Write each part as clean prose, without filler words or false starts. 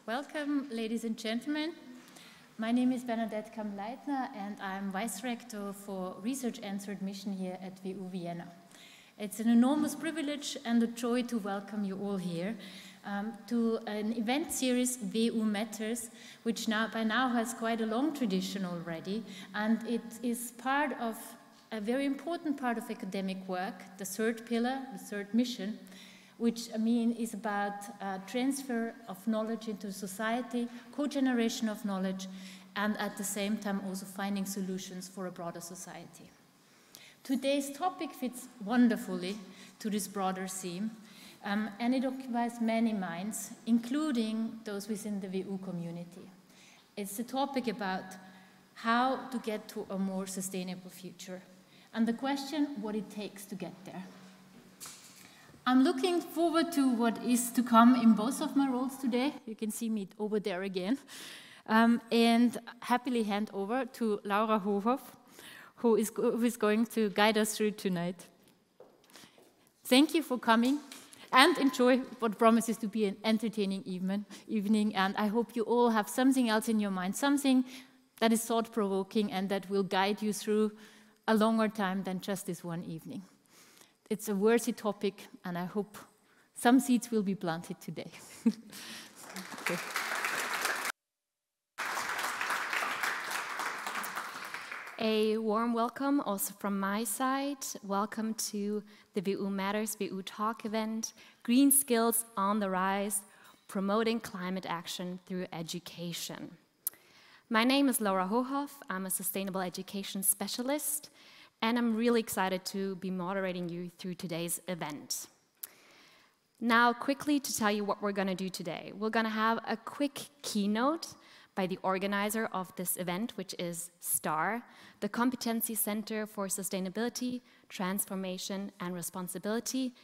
Welcome, ladies and gentlemen. My name is Bernadette Kamm-Leitner, and I'm Vice Rector for Research and Admission here at WU Vienna. It's an enormous privilege and a joy to welcome you all here to an event series, WU Matters, which by now has quite a long tradition already, and it is part of a very important part of academic work, the third pillar, the third mission, which is about transfer of knowledge into society, co-generation of knowledge, and at the same time also finding solutions for a broader society. Today's topic fits wonderfully to this broader theme, and it occupies many minds, including those within the WU community. It's a topic about how to get to a more sustainable future, and the question, what it takes to get there. I'm looking forward to what is to come in both of my roles today. You can see me over there again. And happily hand over to Laura Hohoff, who is going to guide us through tonight. Thank you for coming and enjoy what promises to be an entertaining evening. And I hope you all have something else in your mind, something that is thought-provoking and that will guide you through a longer time than just this one evening. It's a worthy topic, and I hope some seeds will be planted today. Okay. A warm welcome also from my side. Welcome to the WU Matters WU Talk event, Green Skills on the Rise, Promoting Climate Action Through Education. My name is Laura Hohoff. I'm a Sustainable Education Specialist, and I'm really excited to be moderating you through today's event. Now, quickly to tell you what we're going to do today. We're going to have a quick keynote by the organizer of this event, which is STAR, the Competence Center for Sustainability, Transformation and Responsibility,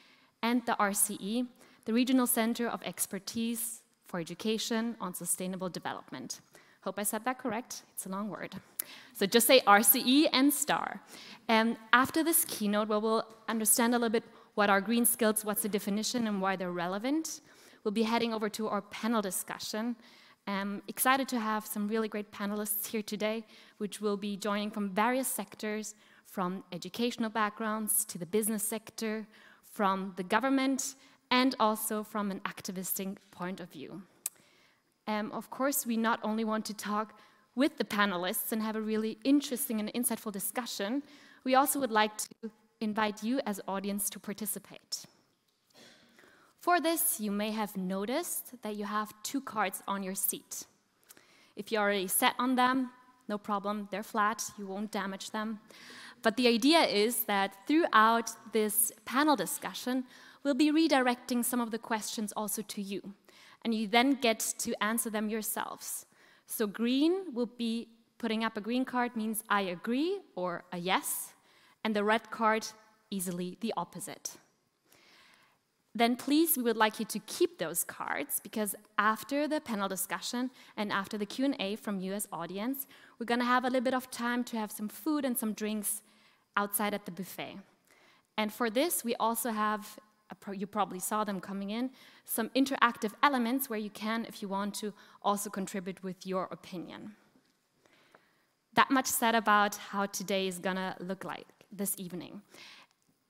and the RCE, the Regional Center of Expertise for Education on Sustainable Development. Hope I said that correct. It's a long word. So just say RCE and STAR. And after this keynote, where we'll understand a little bit what are green skills, what's the definition, and why they're relevant, we'll be heading over to our panel discussion. I'm excited to have some really great panelists here today, which will be joining from various sectors, from educational backgrounds to the business sector, from the government, and also from an activistic point of view. Of course, we not only want to talk with the panelists and have a really interesting and insightful discussion, we also would like to invite you as audience to participate. For this, you may have noticed that you have 2 cards on your seat. If you already sat on them, no problem, they're flat, you won't damage them. But the idea is that throughout this panel discussion, we'll be redirecting some of the questions also to you. And you then get to answer them yourselves. So green will be putting up a green card means I agree or a yes, and the red card easily the opposite. Then please, we would like you to keep those cards, because after the panel discussion and after the Q&A from you as audience, we're going to have a little bit of time to have some food and some drinks outside at the buffet. And for this, we also have, you probably saw them coming in, some interactive elements where you can, if you want to, also contribute with your opinion. That much said about how today is gonna look like this evening.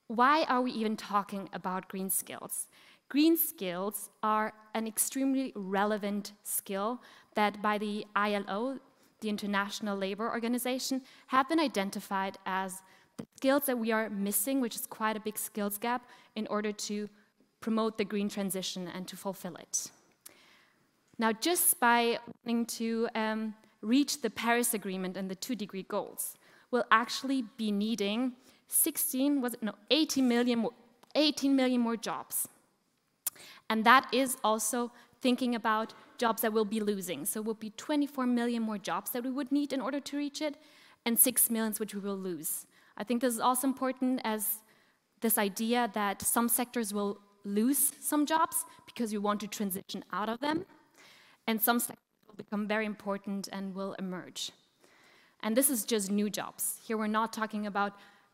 Why are we even talking about green skills? Green skills are an extremely relevant skill that by the ILO, the International Labour Organization, have been identified as the skills that we are missing, which is quite a big skills gap, in order to promote the green transition and to fulfill it. Now, just by wanting to reach the Paris Agreement and the 2-degree goals, we'll actually be needing 18 million more jobs. And that is also thinking about jobs that we'll be losing. So it will be 24 million more jobs that we would need in order to reach it, and 6 million which we will lose. I think this is also important as this idea that some sectors will lose some jobs because we want to transition out of them, and some sectors will become very important and will emerge. And this is just new jobs. Here we're not talking about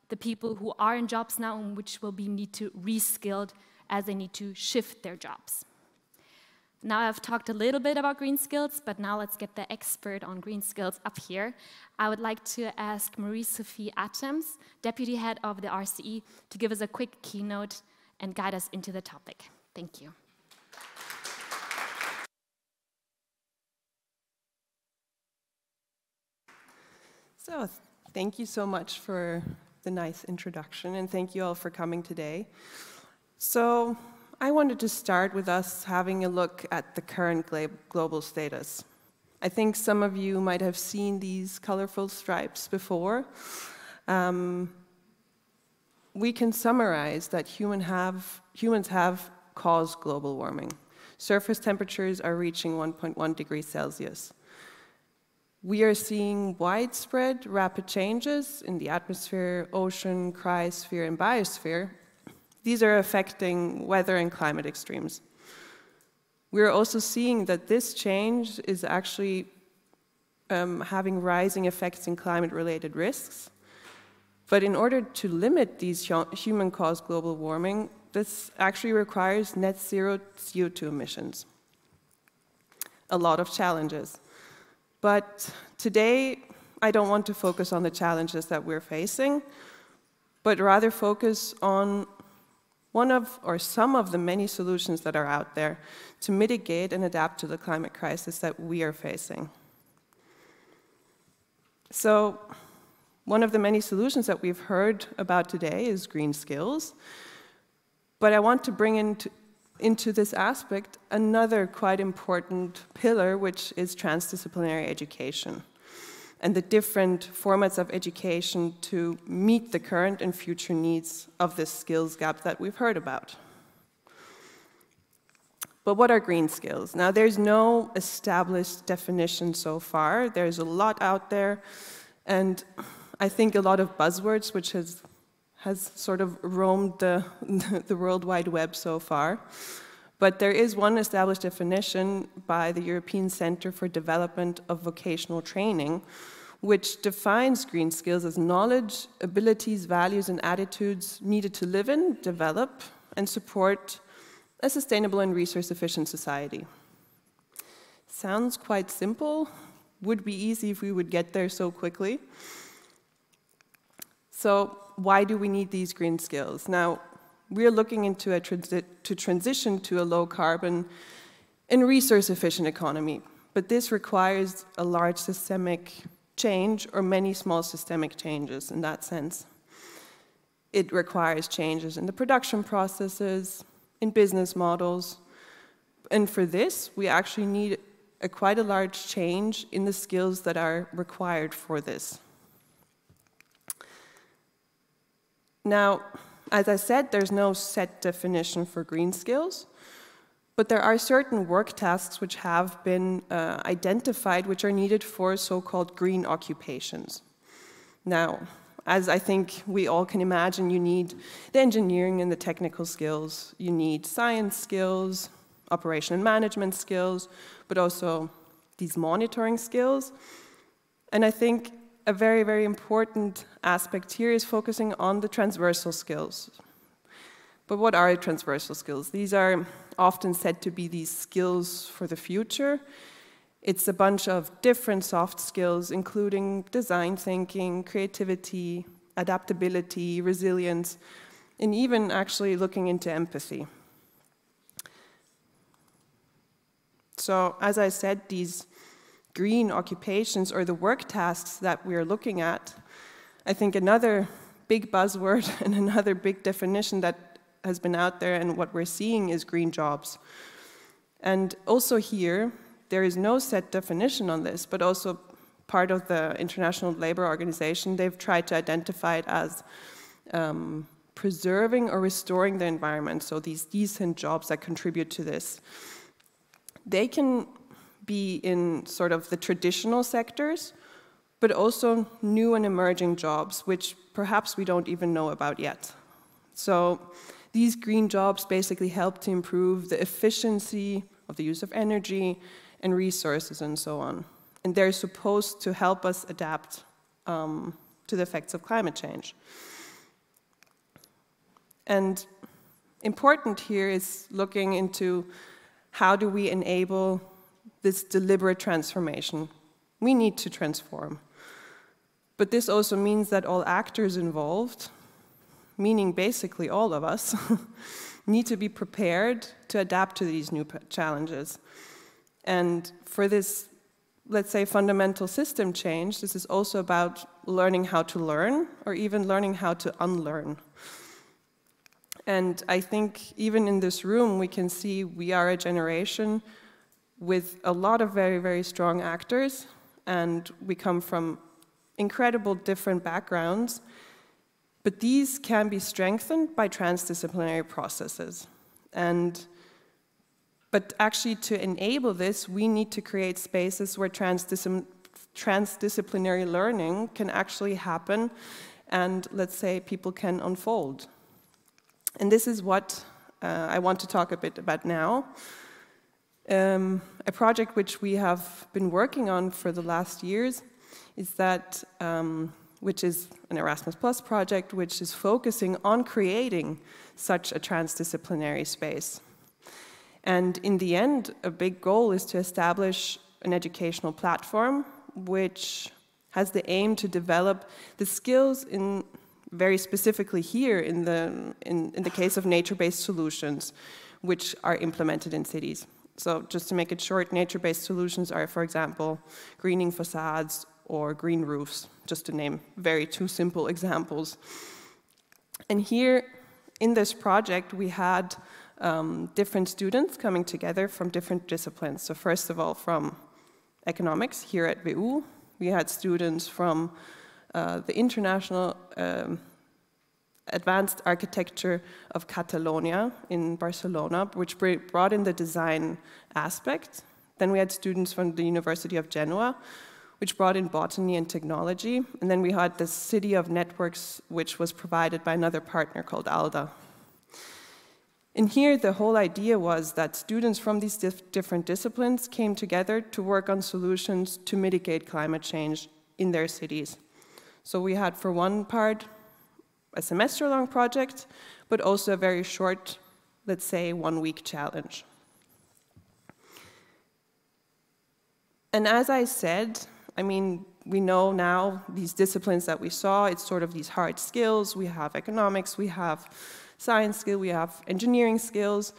the people who are in jobs now and which will be need to re-skilled as they need to shift their jobs. Now I've talked a little bit about green skills, but now let's get the expert on green skills up here. I would like to ask Marie-Sophie Atoms, Deputy Head of the RCE, to give us a quick keynote and guide us into the topic. Thank you. So, thank you so much for the nice introduction, and thank you all for coming today. So, I wanted to start with us having a look at the current global status. I think some of you might have seen these colorful stripes before. We can summarize that humans have caused global warming. Surface temperatures are reaching 1.1 degrees Celsius. We are seeing widespread, rapid changes in the atmosphere, ocean, cryosphere, and biosphere. These are affecting weather and climate extremes. We're also seeing that this change is actually having rising effects in climate-related risks. But in order to limit these human-caused global warming, this actually requires net zero CO2 emissions. A lot of challenges. But today, I don't want to focus on the challenges that we're facing, but rather focus on one of or some of the many solutions that are out there to mitigate and adapt to the climate crisis that we are facing. So, one of the many solutions that we've heard about today is green skills, but I want to bring into this aspect another quite important pillar, which is transdisciplinary education and the different formats of education to meet the current and future needs of this skills gap that we've heard about. But what are green skills? Now, there's no established definition so far. There's a lot out there, and I think a lot of buzzwords, which has sort of roamed the World Wide Web so far. But there is one established definition by the European Center for Development of Vocational Training, which defines green skills as knowledge, abilities, values, and attitudes needed to live in, develop, and support a sustainable and resource-efficient society. Sounds quite simple. Would be easy if we would get there so quickly. So why do we need these green skills? Now, we're looking into to transition to a low-carbon and resource-efficient economy, but this requires a large systemic change or many small systemic changes in that sense. It requires changes in the production processes, in business models, and for this, we actually need quite a large change in the skills that are required for this. Now, as I said, there's no set definition for green skills, but there are certain work tasks which have been identified which are needed for so-called green occupations. Now, as I think we all can imagine, you need the engineering and the technical skills, you need science skills, operation and management skills, but also these monitoring skills. And I think a very, very important aspect here is focusing on the transversal skills. But what are transversal skills? These are often said to be these skills for the future. It's a bunch of different soft skills, including design thinking, creativity, adaptability, resilience, and even actually looking into empathy. So, as I said, these green occupations or the work tasks that we're looking at, I think another big buzzword and another big definition that has been out there and what we're seeing is green jobs. And also here, there is no set definition on this, but also part of the International Labour Organization, they've tried to identify it as preserving or restoring the environment, so these decent jobs that contribute to this. They can be in sort of the traditional sectors, but also new and emerging jobs, which perhaps we don't even know about yet. So these green jobs basically help to improve the efficiency of the use of energy and resources and so on. And they're supposed to help us adapt to the effects of climate change. And important here is looking into how do we enable this deliberate transformation? We need to transform. But this also means that all actors involved, meaning basically all of us, need to be prepared to adapt to these new challenges. And for this, let's say, fundamental system change, this is also about learning how to learn, or even learning how to unlearn. And I think even in this room, we can see we are a generation with a lot of very, very strong actors, and we come from incredible different backgrounds, but these can be strengthened by transdisciplinary processes. But actually, to enable this, we need to create spaces where transdisciplinary learning can actually happen, and let's say people can unfold. And this is what I want to talk a bit about now. A project which we have been working on for the last years is that, which is an Erasmus Plus project, which is focusing on creating such a transdisciplinary space. And in the end, a big goal is to establish an educational platform which has the aim to develop the skills in, very specifically here in the case of nature-based solutions, which are implemented in cities. So just to make it short, nature-based solutions are, for example, greening facades or green roofs, just to name two simple examples. And here in this project, we had different students coming together from different disciplines. So first of all, from economics here at WU, we had students from the International Advanced Architecture of Catalonia in Barcelona, which brought in the design aspect. Then we had students from the University of Genoa, which brought in botany and technology. And then we had the City of Networks, which was provided by another partner called ALDA. And here the whole idea was that students from these different disciplines came together to work on solutions to mitigate climate change in their cities. So we had, for one part, a semester-long project, but also a very short, let's say, one-week challenge. And as I said, I mean, we know now these disciplines that we saw, it's sort of these hard skills. We have economics, we have science skill, we have engineering skills.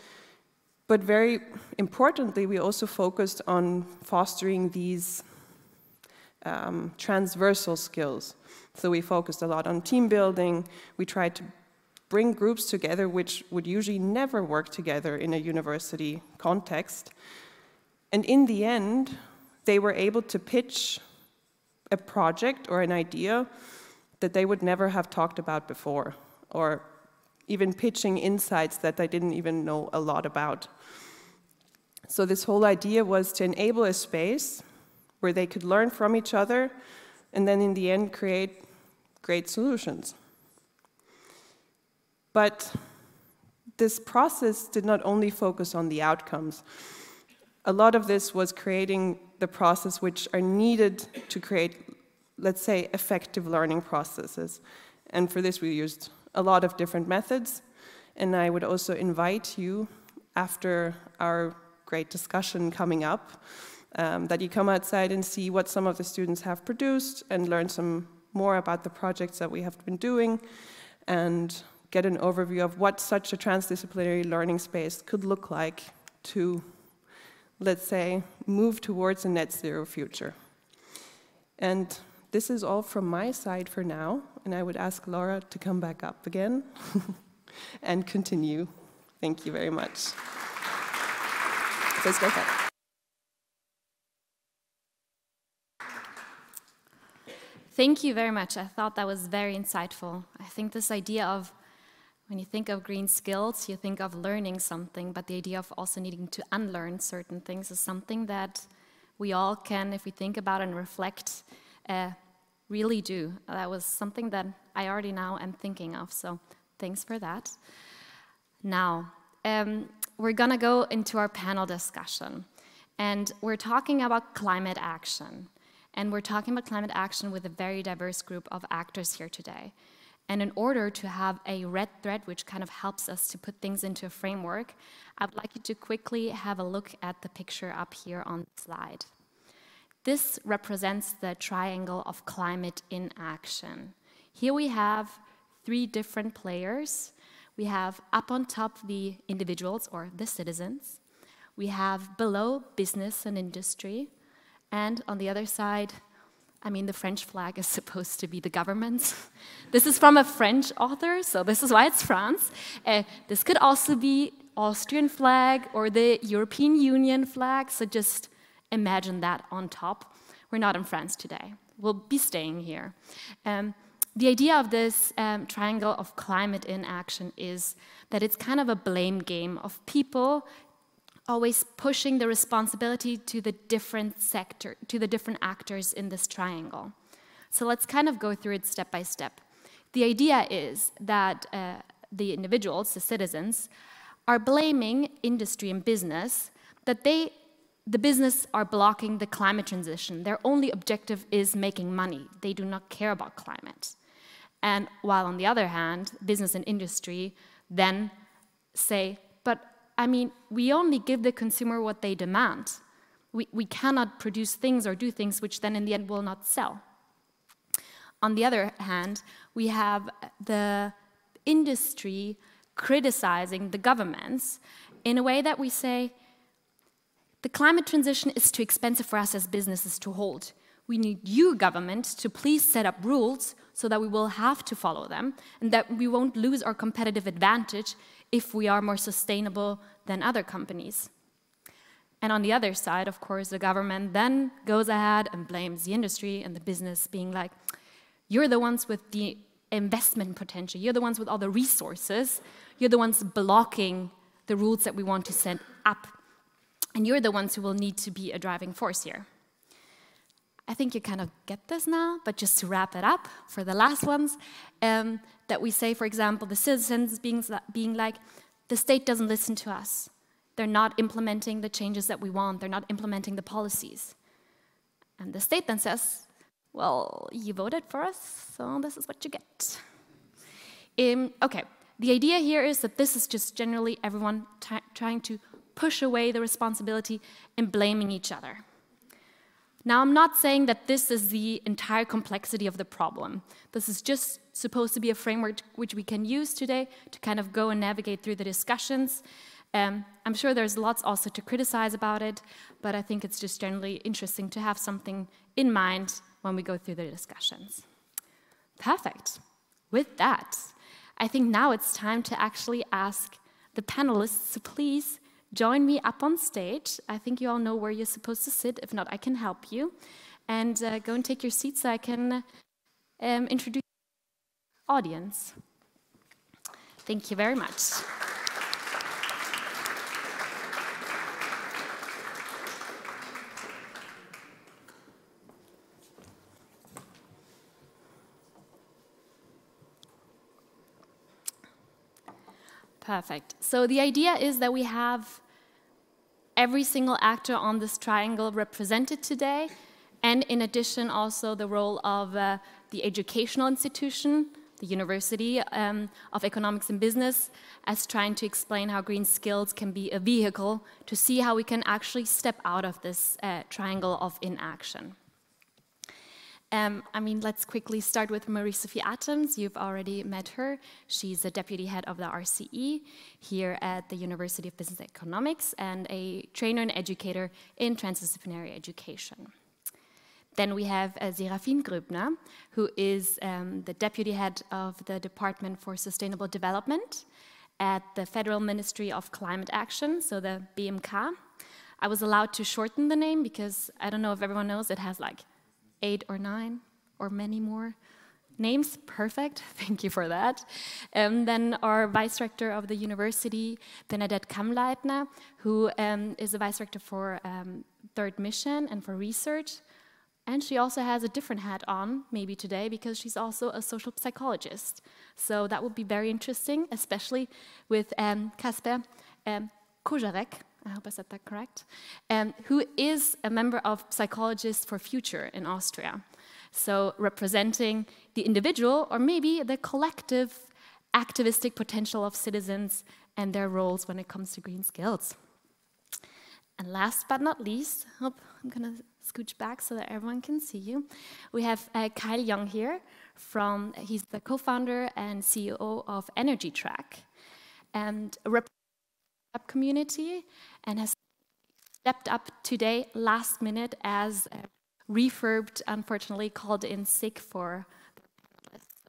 But very importantly, we also focused on fostering these transversal skills. So we focused a lot on team building. We tried to bring groups together which would usually never work together in a university context. And in the end, they were able to pitch a project or an idea that they would never have talked about before, or even pitching insights that they didn't even know a lot about. So this whole idea was to enable a space where they could learn from each other and then in the end create great solutions. But this process did not only focus on the outcomes. A lot of this was creating the process which are needed to create, let's say, effective learning processes. And for this we used a lot of different methods. And I would also invite you, after our great discussion coming up, that you come outside and see what some of the students have produced and learn some more about the projects that we have been doing and get an overview of what such a transdisciplinary learning space could look like to, let's say, move towards a net zero future. And this is all from my side for now, and I would ask Laura to come back up again and continue. Thank you very much. Please go ahead. Thank you very much. I thought that was very insightful. I think this idea of, when you think of green skills, you think of learning something, but the idea of also needing to unlearn certain things is something that we all can, if we think about and reflect, really do. That was something that I already now am thinking of, so thanks for that. Now, we're gonna go into our panel discussion, and we're talking about climate action. And we're talking about climate action with a very diverse group of actors here today. And in order to have a red thread, which kind of helps us to put things into a framework, I would like you to quickly have a look at the picture up here on the slide. This represents the triangle of climate in action. Here we have 3 different players. We have up on top the individuals or the citizens. We have below business and industry. And on the other side, I mean, the French flag is supposed to be the government. This is from a French author, so this is why it's France. This could also be Austrian flag or the European Union flag, so just imagine that on top. We're not in France today. We'll be staying here. The idea of this triangle of climate in action is that it's kind of a blame game of people always pushing the responsibility to the different actors in this triangle. So let's kind of go through it step by step. The idea is that the individuals, the citizens, are blaming industry and business that the business are blocking the climate transition. Their only objective is making money. They do not care about climate. And while on the other hand, business and industry then say, but I mean, we only give the consumer what they demand. We cannot produce things or do things which then in the end will not sell. On the other hand, we have the industry criticizing the governments in a way that we say, the climate transition is too expensive for us as businesses to hold. We need you, government, to please set up rules so that we will have to follow them and that we won't lose our competitive advantage if we are more sustainable than other companies. And on the other side, of course, the government then goes ahead and blames the industry and the business, being like, you're the ones with the investment potential, you're the ones with all the resources, you're the ones blocking the rules that we want to set up, and you're the ones who will need to be a driving force here. I think you kind of get this now, but just to wrap it up for the last ones, that we say, for example, the citizens being like, the state doesn't listen to us. They're not implementing the changes that we want. They're not implementing the policies. And the state then says, well, you voted for us, so this is what you get. Okay, the idea here is that this is just generally everyone trying to push away the responsibility and blaming each other. Now, I'm not saying that this is the entire complexity of the problem. This is just supposed to be a framework which we can use today to kind of go and navigate through the discussions. I'm sure there's lots also to criticize about it, but I think it's just generally interesting to have something in mind when we go through the discussions. Perfect. With that, I think now it's time to actually ask the panelists to please join me up on stage. I think you all know where you're supposed to sit. If not, I can help you. And go and take your seats so I can introduce the audience. Thank you very much. Perfect. So the idea is that we have every single actor on this triangle represented today, and in addition also the role of the educational institution, the University of Economics and Business, as trying to explain how green skills can be a vehicle to see how we can actually step out of this triangle of inaction. I mean, let's quickly start with Marie-Sophie Atoms. You've already met her. She's the deputy head of the RCE here at the University of Business and Economics and a trainer and educator in transdisciplinary education. Then we have Serafine Gröbner, who is the deputy head of the Department for Sustainable Development at the Federal Ministry of Climate Action, so the BMK. I was allowed to shorten the name because I don't know if everyone knows it has like 8 or 9 or many more names. Perfect, thank you for that. Then our vice rector of the university, Bernadette Kammleitner, who is the vice rector for third mission and for research. And she also has a different hat on, maybe today, because she's also a social psychologist. So that would be very interesting, especially with Kasper Kojarek, I hope I said that correct, who is a member of Psychologists for Future in Austria. So representing the individual or maybe the collective activistic potential of citizens and their roles when it comes to green skills. And last but not least, I'm gonna scooch back so that everyone can see you. We have Kyle Young here he's the co-founder and CEO of Energy Track and represents the community and has stepped up today last minute as refurbed, unfortunately called in sick for.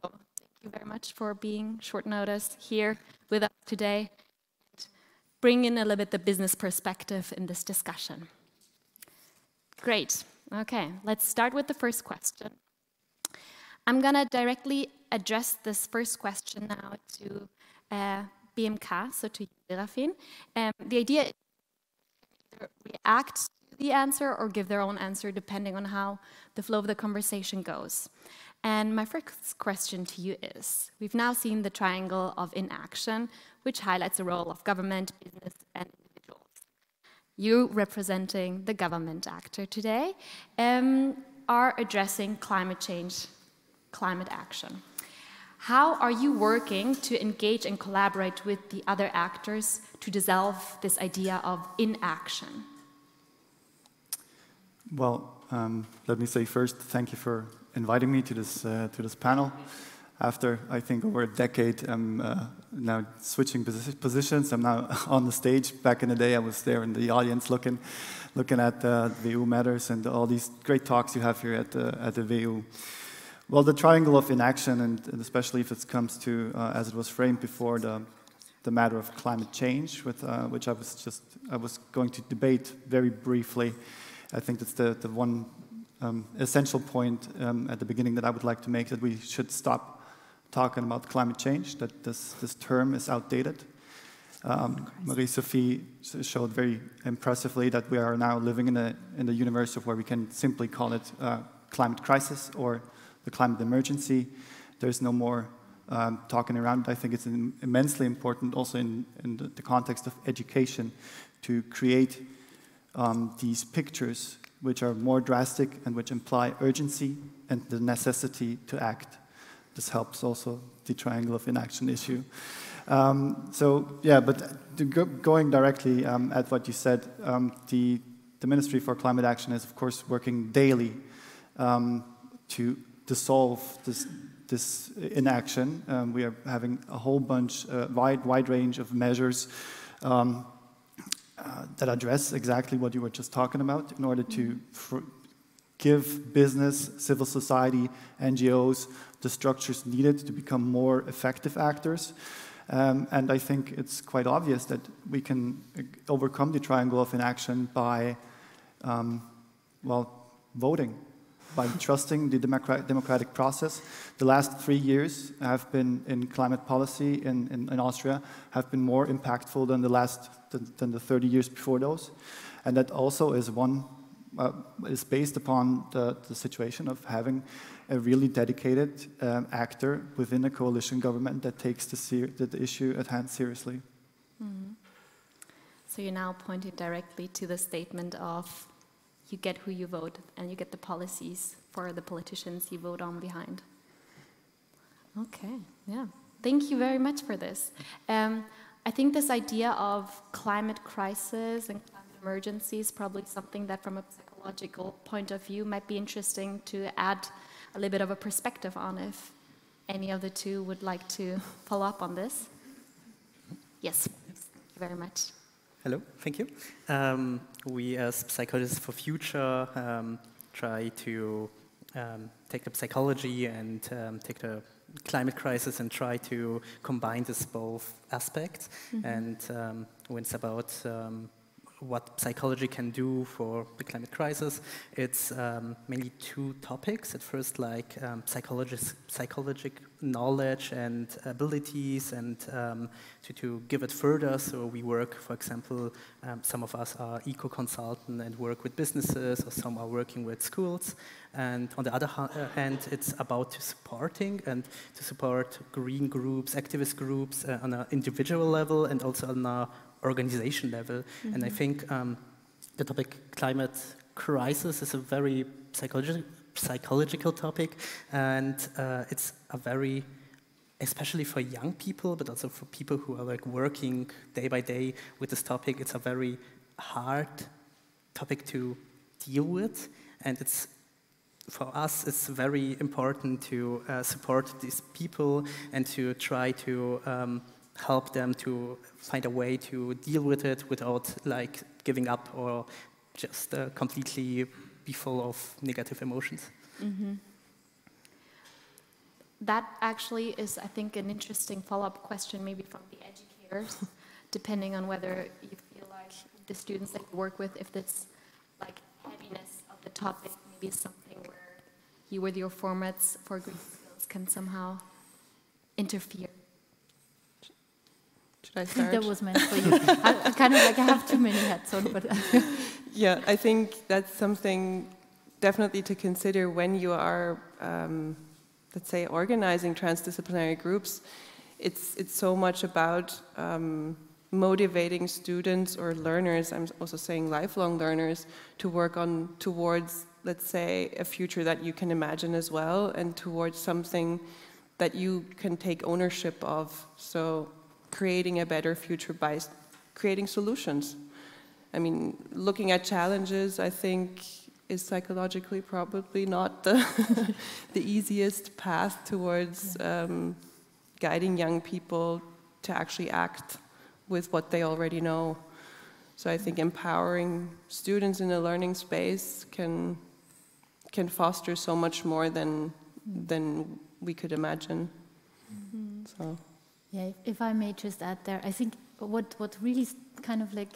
So thank you very much for being short notice here with us today. Bring in a little bit the business perspective in this discussion. Great. Okay, let's start with the first question. I'm going to directly address this first question now to BMK, so to you, Serafin. The idea is to react to the answer or give their own answer depending on how the flow of the conversation goes. And my first question to you is, we've now seen the triangle of inaction, which highlights the role of government, business, and individuals. You, representing the government actor today, are addressing climate change, climate action. How are you working to engage and collaborate with the other actors to dissolve this idea of inaction? Well, let me say first, thank you for inviting me to this panel. After, I think, over a decade, I'm now switching positions. I'm now on the stage. Back in the day, I was there in the audience looking at VU Matters and all these great talks you have here at the VU. Well, the triangle of inaction, and especially if it comes to, as it was framed before, the matter of climate change, which I was going to debate very briefly. I think that's the one essential point at the beginning that I would like to make, that we should stop talking about climate change, that this term is outdated. Marie-Sophie showed very impressively that we are now living in a universe of where we can simply call it climate crisis or the climate emergency. There's no more talking around. I think it's immensely important also in the context of education to create these pictures which are more drastic and which imply urgency and the necessity to act. This helps also the triangle of inaction issue. So yeah, but going directly at what you said, the Ministry for Climate Action is of course working daily to dissolve this inaction. We are having a whole bunch, wide range of measures that address exactly what you were just talking about in order to give business, civil society, NGOs the structures needed to become more effective actors. And I think it's quite obvious that we can overcome the triangle of inaction by, well, voting, by trusting the democratic process. The last 3 years have been in climate policy in Austria have been more impactful than the 30 years before those. And that also is is based upon the situation of having a really dedicated actor within a coalition government that takes the issue at hand seriously. Mm-hmm. So you're now pointing directly to the statement of you get who you vote and you get the policies for the politicians you vote on behind. Okay, yeah. Thank you very much for this. I think this idea of climate crisis and climate emergency is probably something that from a psychological point of view might be interesting to add a little bit of a perspective on, if any of the two would like to follow up on this. Yes, thank you very much. Hello, thank you. We as Psychologists for Future try to take the psychology and take the climate crisis and try to combine this both aspects. Mm-hmm. And when it's about what psychology can do for the climate crisis, it's mainly two topics. At first, like psychological knowledge and abilities, and to give it further. So we work, for example, some of us are eco-consultant and work with businesses, or some are working with schools. And on the other hand, it's about supporting and to support green groups, activist groups on an individual level and also on an organization level. Mm-hmm. And I think the topic climate crisis is a very psychological topic, and it's a very, especially for young people, but also for people who are like working day by day with this topic, it's a very hard topic to deal with, and for us, it's very important to support these people and to try to help them to find a way to deal with it without like giving up or just completely be full of negative emotions. Mm-hmm. That actually is, I think, an interesting follow-up question maybe from the educators, depending on whether you feel like the students that you work with, if it's like heaviness of the topic, maybe something where you with your formats for green skills can somehow interfere. Should I I think start? that was meant for you. I kind of like, I have too many hats on, but Yeah, I think that's something definitely to consider when you are, let's say, organizing transdisciplinary groups. It's so much about motivating students or learners, I'm also saying lifelong learners, to work on towards, let's say, a future that you can imagine as well, and towards something that you can take ownership of. So creating a better future by creating solutions. I mean, looking at challenges, I think, is psychologically probably not the, the easiest path towards guiding young people to actually act with what they already know. So I think empowering students in a learning space can foster so much more than we could imagine. Mm-hmm. So. Yeah, if I may just add there, I think what really kind of like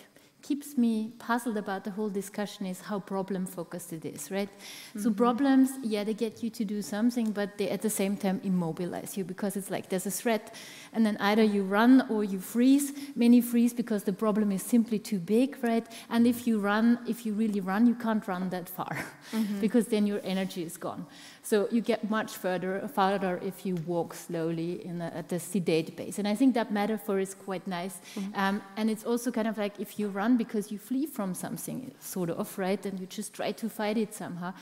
keeps me puzzled about the whole discussion is how problem-focused it is, right? Mm-hmm. So problems, yeah, they get you to do something, but they at the same time immobilize you, because it's like there's a threat, and then either you run or you freeze. Many freeze because the problem is simply too big, right? And if you really run, you can't run that far, mm-hmm. because then your energy is gone. So you get much farther if you walk slowly at a sedate pace. And I think that metaphor is quite nice. Mm-hmm. And it's also kind of like if you run because you flee from something, sort of, right? And you just try to fight it somehow.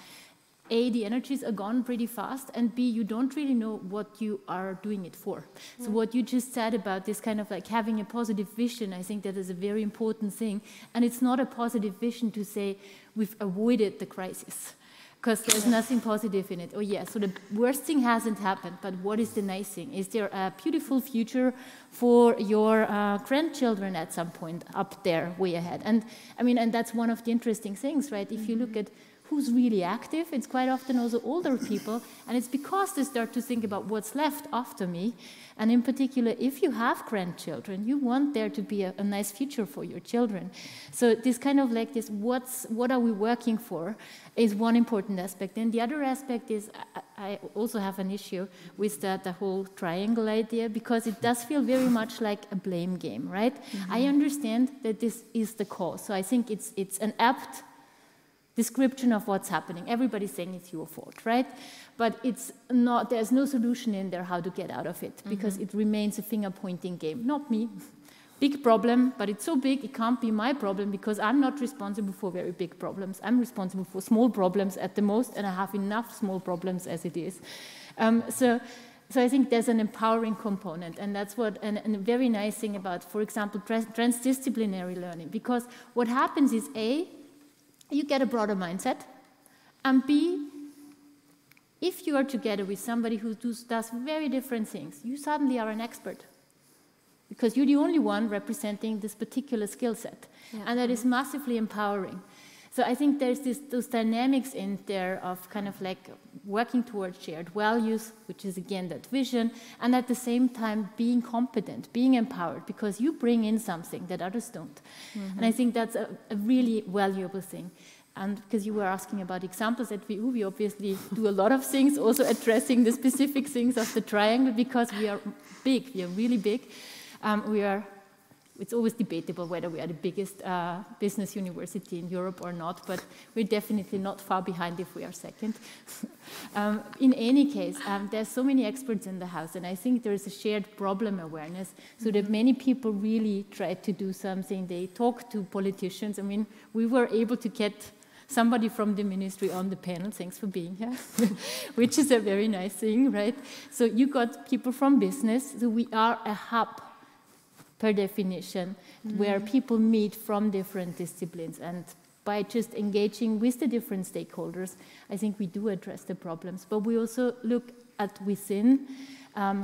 A, the energies are gone pretty fast, and B, you don't really know what you are doing it for. Mm-hmm. So what you just said about this kind of like having a positive vision, I think that is a very important thing. And it's not a positive vision to say we've avoided the crisis, because there's nothing positive in it. Oh yeah, so the worst thing hasn't happened, but what is the nice thing? Is there a beautiful future for your grandchildren at some point up there, way ahead? And I mean, and that's one of the interesting things, right? If you look at who's really active, it's quite often also older people, and it's because they start to think about what's left after me. And in particular, if you have grandchildren, you want there to be a nice future for your children. So this kind of like this, what are we working for, is one important aspect. And the other aspect is, I also have an issue with the whole triangle idea, because it does feel very much like a blame game, right? Mm-hmm. I understand that this is the cause, so I think it's an apt description of what's happening. Everybody's saying it's your fault, right? But it's not, there's no solution in there how to get out of it, because it remains a finger-pointing game. Not me. Big problem, but it's so big it can't be my problem, because I'm not responsible for very big problems. I'm responsible for small problems at the most, and I have enough small problems as it is. So I think there's an empowering component, and that's what, and a very nice thing about, for example, transdisciplinary learning, because what happens is A, you get a broader mindset, and B, if you are together with somebody who does very different things, you suddenly are an expert, because you're the only one representing this particular skill set, and that is massively empowering. So I think there's those dynamics in there of kind of like working towards shared values, which is again that vision, and at the same time being competent, being empowered, because you bring in something that others don't. Mm-hmm. And I think that's a really valuable thing. And because you were asking about examples at VU, we obviously do a lot of things, also addressing the specific things of the triangle, because we are big, we are really big. It's always debatable whether we are the biggest business university in Europe or not, but we're definitely not far behind if we are second. In any case, there's so many experts in the house, and I think there is a shared problem awareness, so that many people really try to do something. They talk to politicians. I mean, we were able to get somebody from the ministry on the panel, thanks for being here, which is a very nice thing, right? So you got people from business, so we are a hub per definition, where people meet from different disciplines, and by just engaging with the different stakeholders, I think we do address the problems, but we also look at within.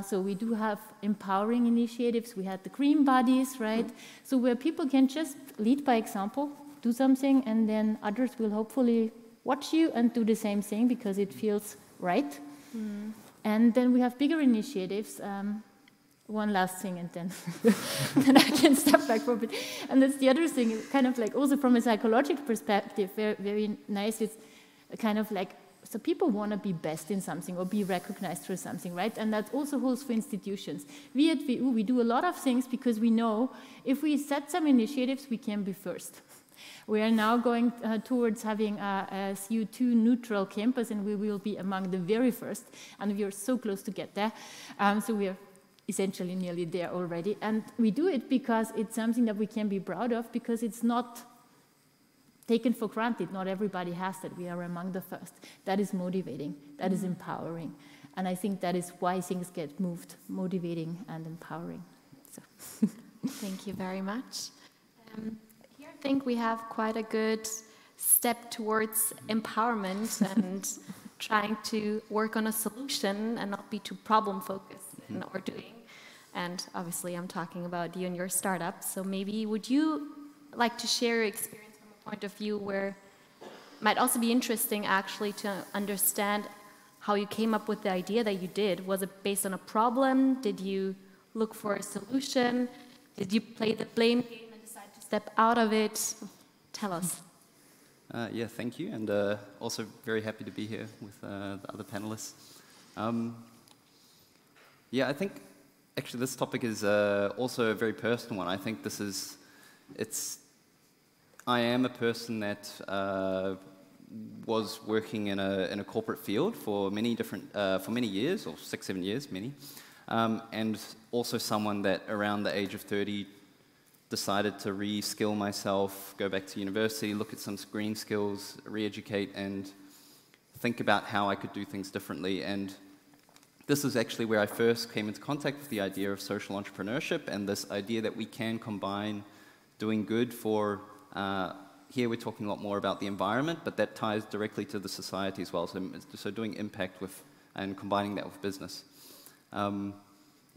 So we do have empowering initiatives. We had the green bodies, right? So where people can just lead by example, do something, and then others will hopefully watch you and do the same thing because it feels right. And then we have bigger initiatives. One last thing, and then, then I can step back for a bit. And that's the other thing, kind of like also from a psychological perspective, very, very nice. It's kind of like, so people want to be best in something or be recognized for something, right? And that also holds for institutions. We at VU, we do a lot of things because we know if we set some initiatives, we can be first. We are now going towards having a CO2 neutral campus, and we will be among the very first, and we are so close to get there. So we are essentially nearly there already. And we do it because it's something that we can be proud of, because it's not taken for granted. Not everybody has that. We are among the first. That is motivating. That is empowering. And I think that is why things get moved, motivating and empowering. So. Thank you very much. Here I think we have quite a good step towards empowerment and trying to work on a solution and not be too problem-focused in what we're doing. And obviously I'm talking about you and your startup. So maybe would you like to share your experience from a point of view where it might also be interesting actually to understand how you came up with the idea that you did? Was it based on a problem? Did you look for a solution? Did you play the blame game and decide to step out of it? Tell us. Yeah, thank you, and also very happy to be here with the other panelists. Yeah, I think actually this topic is also a very personal one. I think this is, I am a person that was working in a corporate field for many years, or 6-7 years, and also someone that around the age of 30 decided to re-skill myself, go back to university, look at some green skills, re-educate, and think about how I could do things differently. And this is actually where I first came into contact with the idea of social entrepreneurship and this idea that we can combine doing good for, here we're talking a lot more about the environment, but that ties directly to the society as well. So doing impact with, and combining that with business.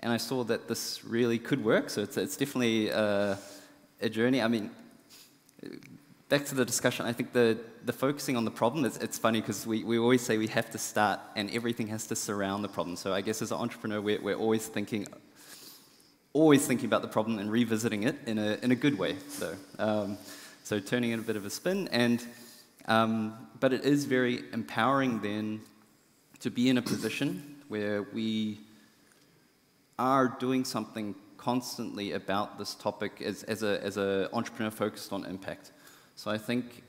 And I saw that this really could work, so it's definitely a journey. I mean, back to the discussion, I think the focusing on the problem, it's funny because we always say we have to start and everything has to surround the problem. So I guess as an entrepreneur, we're always thinking about the problem and revisiting it in a good way. So turning it a bit of a spin, and but it is very empowering then to be in a position where we are doing something constantly about this topic as an entrepreneur focused on impact. So I think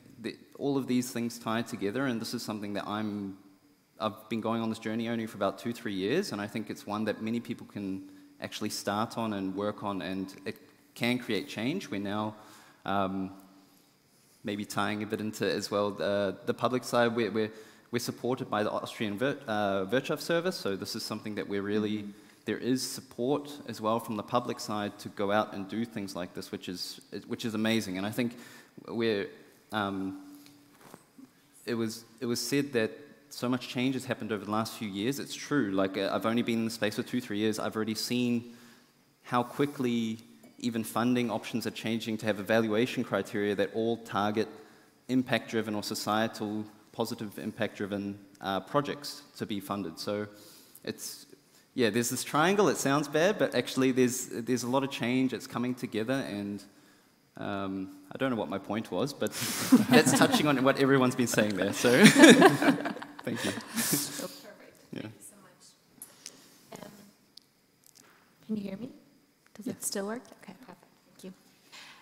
all of these things tie together, and this is something that I've been going on this journey only for about 2-3 years, and I think it's one that many people can actually start on and work on, and it can create change. We're now maybe tying a bit into as well the public side. We're supported by the Austrian Wirtschaftsservice, so this is something that we're really. There is support as well from the public side to go out and do things like this, which is amazing. And I think it was said that so much change has happened over the last few years. It's true. Like I've only been in the space for 2-3 years. I've already seen how quickly even funding options are changing to have evaluation criteria that all target impact-driven or societal positive impact-driven projects to be funded. So it's. Yeah, there's this triangle. It sounds bad, but actually there's a lot of change that's coming together, and I don't know what my point was, but that's touching on what everyone's been saying there. So thank you. So perfect. Yeah. Thank you so much. Can you hear me? Does it still work? Okay, perfect. Thank you.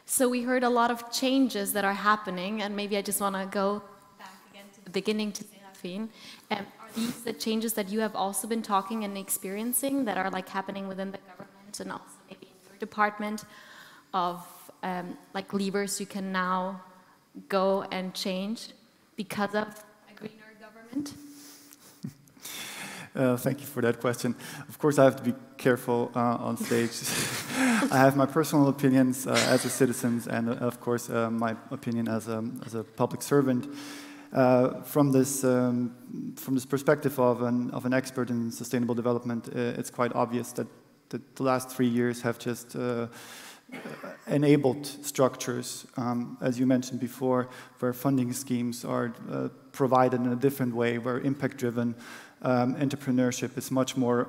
So we heard a lot of changes that are happening, and maybe I just want to go back again to the beginning to Serafin. Are these the changes that you have also been talking and experiencing that are like happening within the government and also maybe in your department of like levers you can now go and change? because of a greener government? Thank you for that question. Of course, I have to be careful on stage. I have my personal opinions as a citizen, and of course, my opinion as a public servant. From this perspective of an expert in sustainable development, it's quite obvious that the last 3 years have just enabled structures, as you mentioned before, where funding schemes are provided in a different way, where impact-driven entrepreneurship is much more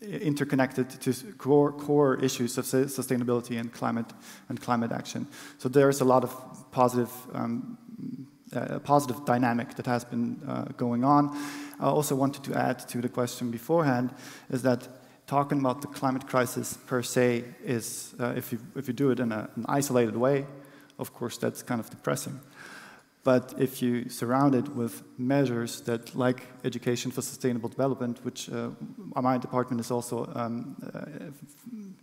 interconnected to core issues of sustainability and climate action. So there's a lot of positive dynamic that has been going on. I also wanted to add to the question beforehand is that talking about the climate crisis per se is, if you do it in an isolated way, of course that's kind of depressing. But if you surround it with measures that, like education for sustainable development, which my department is also,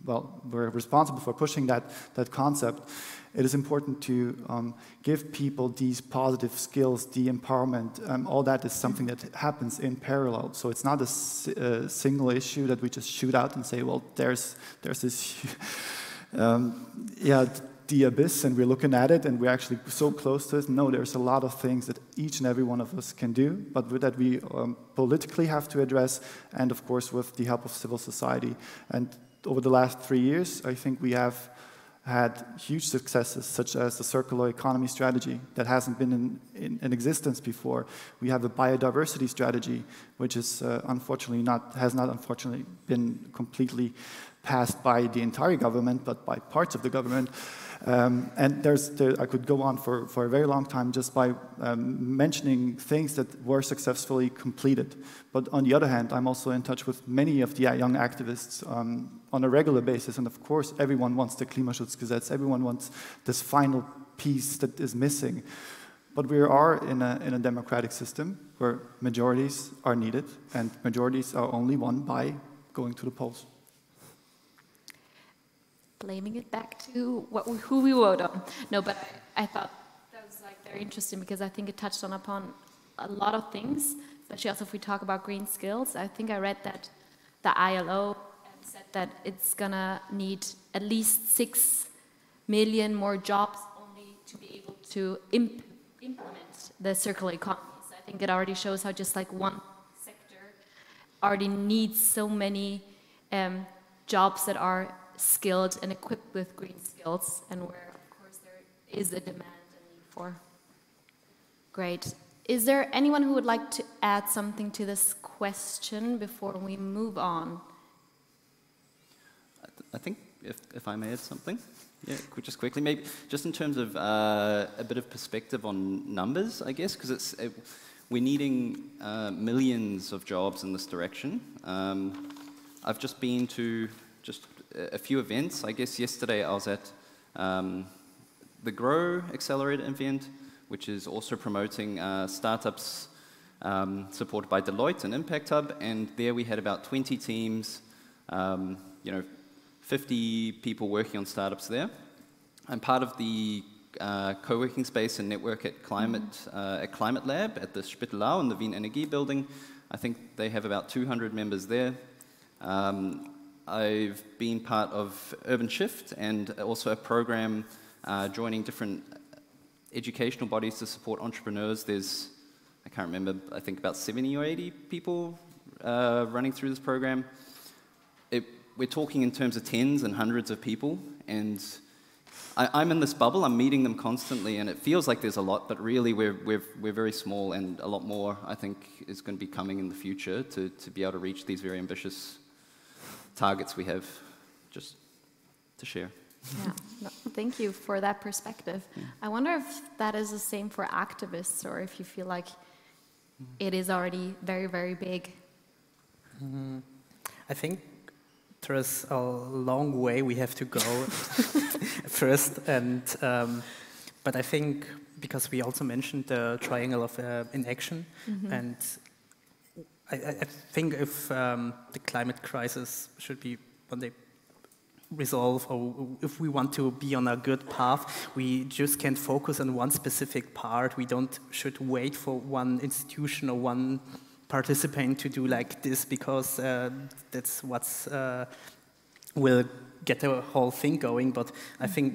well, we're responsible for pushing that concept, it is important to give people these positive skills, the empowerment. All that is something that happens in parallel. So it's not a single issue that we just shoot out and say, well, there's this, the abyss, and we're looking at it, and we're actually so close to it. No, there's a lot of things that each and every one of us can do, but that we politically have to address, and of course with the help of civil society. And over the last 3 years, I think we have had huge successes, such as the circular economy strategy that hasn't been in existence before. We have a biodiversity strategy, which is has not unfortunately been completely passed by the entire government, but by parts of the government. And I could go on for a very long time just by mentioning things that were successfully completed. But on the other hand, I'm also in touch with many of the young activists on a regular basis. And of course, everyone wants the Klimaschutzgesetz. Everyone wants this final piece that is missing. But we are in a democratic system where majorities are needed, and majorities are only won by going to the polls. Blaming it back to who we vote on. No, but I thought that was like very interesting because I think it touched upon a lot of things, especially also if we talk about green skills. I think I read that the ILO said that it's gonna need at least 6 million more jobs only to be able to implement the circular economy. So I think it already shows how just like one sector already needs so many jobs that are skilled and equipped with green skills, and where, of course, there is a demand and need for. Great. Is there anyone who would like to add something to this question before we move on? I think, if I may add something, just quickly, maybe just in terms of a bit of perspective on numbers, I guess, because we're needing millions of jobs in this direction. I've just been to a few events. I guess yesterday I was at the Grow Accelerator event, which is also promoting startups supported by Deloitte and Impact Hub, and there we had about 20 teams, 50 people working on startups there. I'm part of the co-working space and network at Climate Lab at the Spittelau in the Wien Energie building. I think they have about 200 members there. I've been part of Urban Shift and also a program joining different educational bodies to support entrepreneurs. There's, I can't remember, I think about 70 or 80 people running through this program. We're talking in terms of tens and hundreds of people, and I'm in this bubble, I'm meeting them constantly, and it feels like there's a lot, but really we're very small, and a lot more, I think, is going to be coming in the future to be able to reach these very ambitious targets we have, just to share. Yeah, no, thank you for that perspective. Yeah. I wonder if that is the same for activists, or if you feel like it is already very, very big. I think there's a long way we have to go first, and but I think because we also mentioned the triangle of inaction, and I think if the climate crisis should be one day resolve, or if we want to be on a good path, we just can't focus on one specific part. We should wait for one institution or one participant to do like this, because that's what's will get the whole thing going. But I think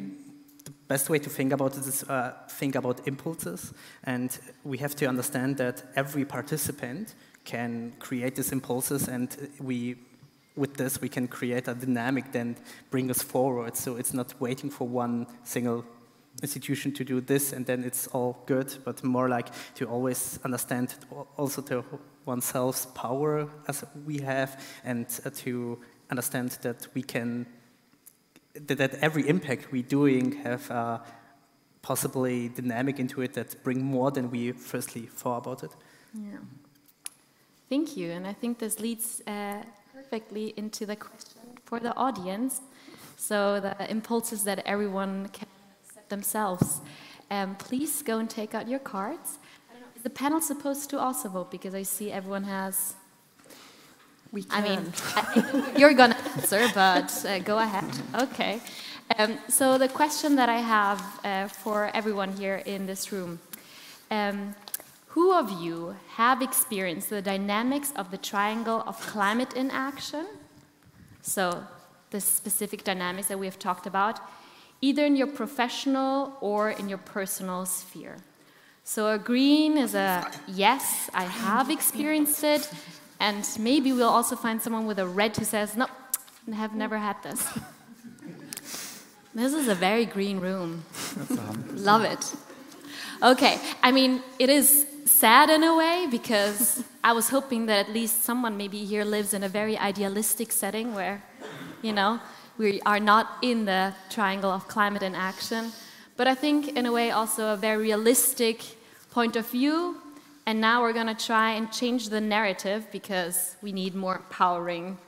the best way to think about it is think about impulses, and we have to understand that every participant can create these impulses, and with this we can create a dynamic then bring us forward. So it's not waiting for one single institution to do this and then it's all good, but more like to always understand also to oneself's power as we have, and to understand that we can, that every impact we're doing have possibly dynamic into it that bring more than we firstly thought about it. Yeah. Thank you, and I think this leads perfectly into the question for the audience. So the impulses that everyone can set themselves. Please go and take out your cards. I don't know, is the panel supposed to also vote? Because I see everyone has... We can. I mean, you're going to answer, but go ahead. Okay. So the question that I have for everyone here in this room, who of you have experienced the dynamics of the triangle of climate in action? So the specific dynamics that we have talked about, either in your professional or in your personal sphere. So a green is a yes, I have experienced it. And maybe we'll also find someone with a red who says, no, I have never had this. This is a very green room. Love it. Okay, I mean, it is sad in a way, because I was hoping that at least someone maybe here lives in a very idealistic setting where, you know, we are not in the triangle of climate in action. But I think in a way also a very realistic point of view. And now we're going to try and change the narrative, because we need more empowering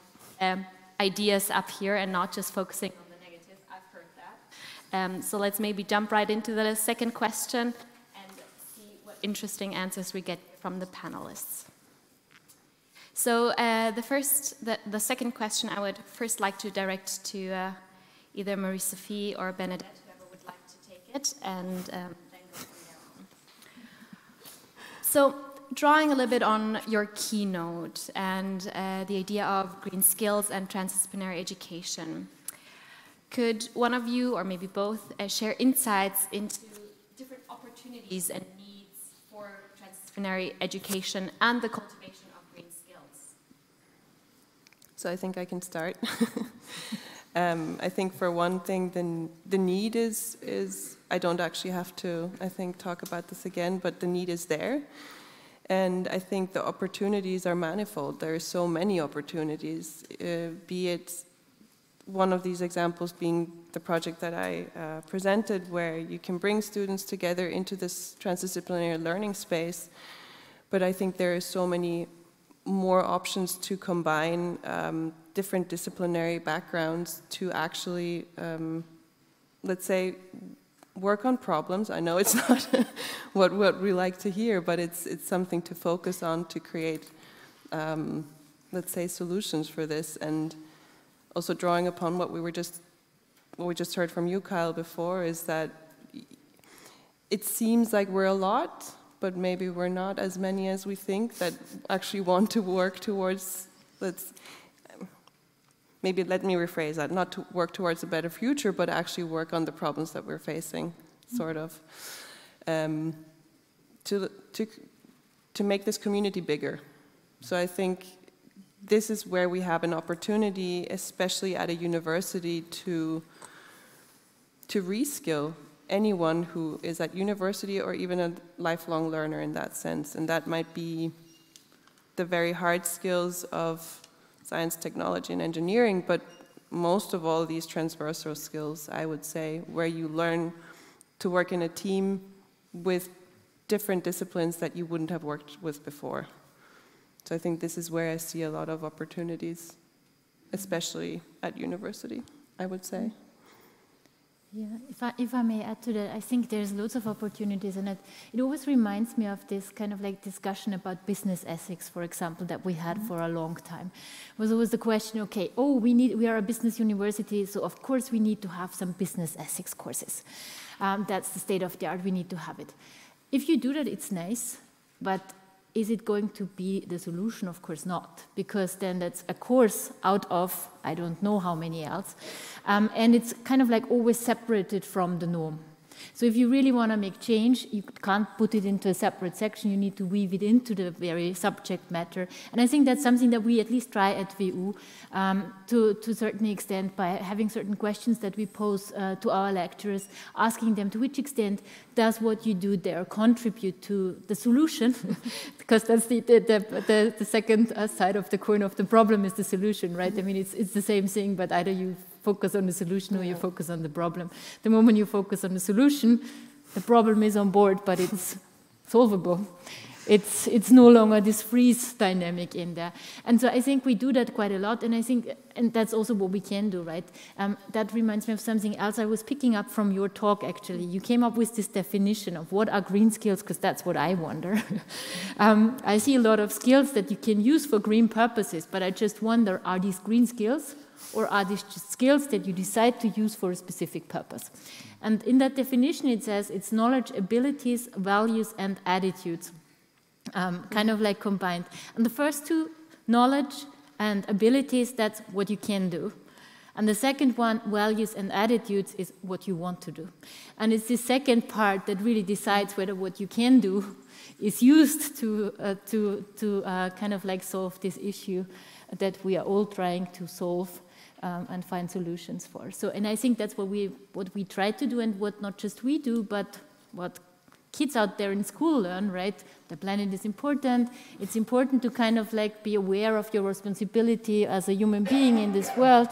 ideas up here and not just focusing on the negative. I've heard that. So let's maybe jump right into the second question and see what interesting answers we get from the panelists. So the second question I would first like to direct to either Marie-Sophie or Bernadette, whoever would like to take it, and then go from there on. So, drawing a little bit on your keynote and the idea of green skills and transdisciplinary education, could one of you, or maybe both, share insights into different opportunities and needs for transdisciplinary education and the cultivation of green skills? So I think I can start. I think for one thing, the need is, I don't actually have to, I think, talk about this again, but the need is there. And I think the opportunities are manifold. There are so many opportunities, be it one of these examples being the project that I presented, where you can bring students together into this transdisciplinary learning space. But I think there are so many more options to combine different disciplinary backgrounds to actually, let's say, work on problems. I know it's not what we like to hear, but it's something to focus on to create, let's say, solutions for this. And also drawing upon what we just heard from you, Kyle, before, is that it seems like we're a lot, but maybe we're not as many as we think that actually want to work towards, maybe let me rephrase that, not to work towards a better future, but actually work on the problems that we're facing, sort of, to make this community bigger. So I think this is where we have an opportunity, especially at a university, to reskill anyone who is at university or even a lifelong learner in that sense. And that might be the very hard skills of science, technology, and engineering, but most of all these transversal skills, I would say, where you learn to work in a team with different disciplines that you wouldn't have worked with before. So I think this is where I see a lot of opportunities, especially at university, I would say. Yeah, if I may add to that, I think there's lots of opportunities, and it always reminds me of this kind of like discussion about business ethics, for example, that we had for a long time. It was always the question, okay, oh, we are a business university, so of course we need to have some business ethics courses. That's the state of the art, we need to have it. If you do that, it's nice, but is it going to be the solution? Of course not, because then that's a course out of I don't know how many else, and it's kind of like always separated from the norm. So if you really want to make change, you can't put it into a separate section, you need to weave it into the very subject matter. And I think that's something that we at least try at VU to a certain extent by having certain questions that we pose to our lecturers, asking them to which extent does what you do there contribute to the solution, because that's the second side of the coin of the problem is the solution, right? I mean, it's the same thing, but either you focus on the solution or you focus on the problem. The moment you focus on the solution, the problem is on board, but it's solvable. It's no longer this freeze dynamic in there. And so I think we do that quite a lot, and I think, and that's also what we can do, right? That reminds me of something else I was picking up from your talk, actually. You came up with this definition of what are green skills, because that's what I wonder. I see a lot of skills that you can use for green purposes, but I just wonder, are these green skills? Or are these just skills that you decide to use for a specific purpose? And in that definition, it says it's knowledge, abilities, values, and attitudes, kind of like combined. And the first two, knowledge and abilities, that's what you can do. And the second one, values and attitudes, is what you want to do. And it's the second part that really decides whether what you can do is used to kind of like solve this issue that we are all trying to solve. And find solutions for. So, and I think that's what we try to do, and what not just we do, but what kids out there in school learn, right? The planet is important. It's important to kind of like be aware of your responsibility as a human being in this world.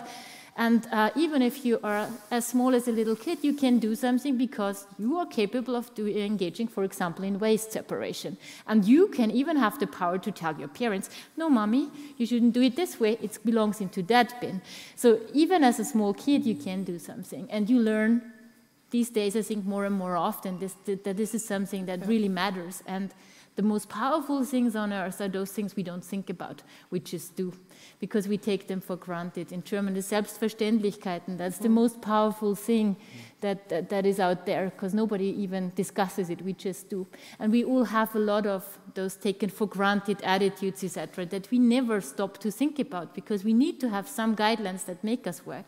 And even if you are as small as a little kid, you can do something because you are capable of engaging, for example, in waste separation. And you can even have the power to tell your parents, no, mommy, you shouldn't do it this way, it belongs into that bin. So even as a small kid, you can do something. And you learn these days, I think, more and more often that this is something that really matters. And the most powerful things on earth are those things we don't think about, we just do, because we take them for granted. In German, the Selbstverständlichkeiten, that's the most powerful thing that is out there, because nobody even discusses it, we just do. And we all have a lot of those taken for granted attitudes, etc., that we never stop to think about, because we need to have some guidelines that make us work.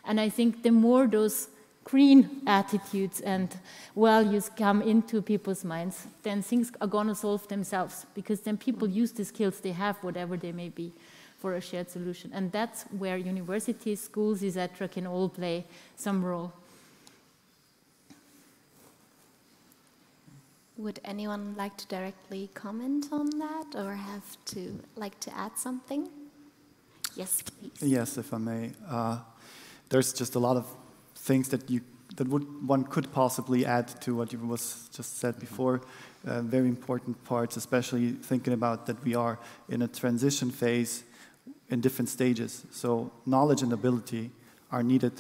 And I think the more those green attitudes and values come into people's minds, then things are going to solve themselves, because then people use the skills they have, whatever they may be, for a shared solution. And that's where universities, schools, etc. can all play some role. Would anyone like to directly comment on that, or like to add something? Yes, please. Yes, if I may. There's just a lot of things that one could possibly add to what you was just said before. Very important parts, especially thinking about that we are in a transition phase in different stages. So knowledge and ability are needed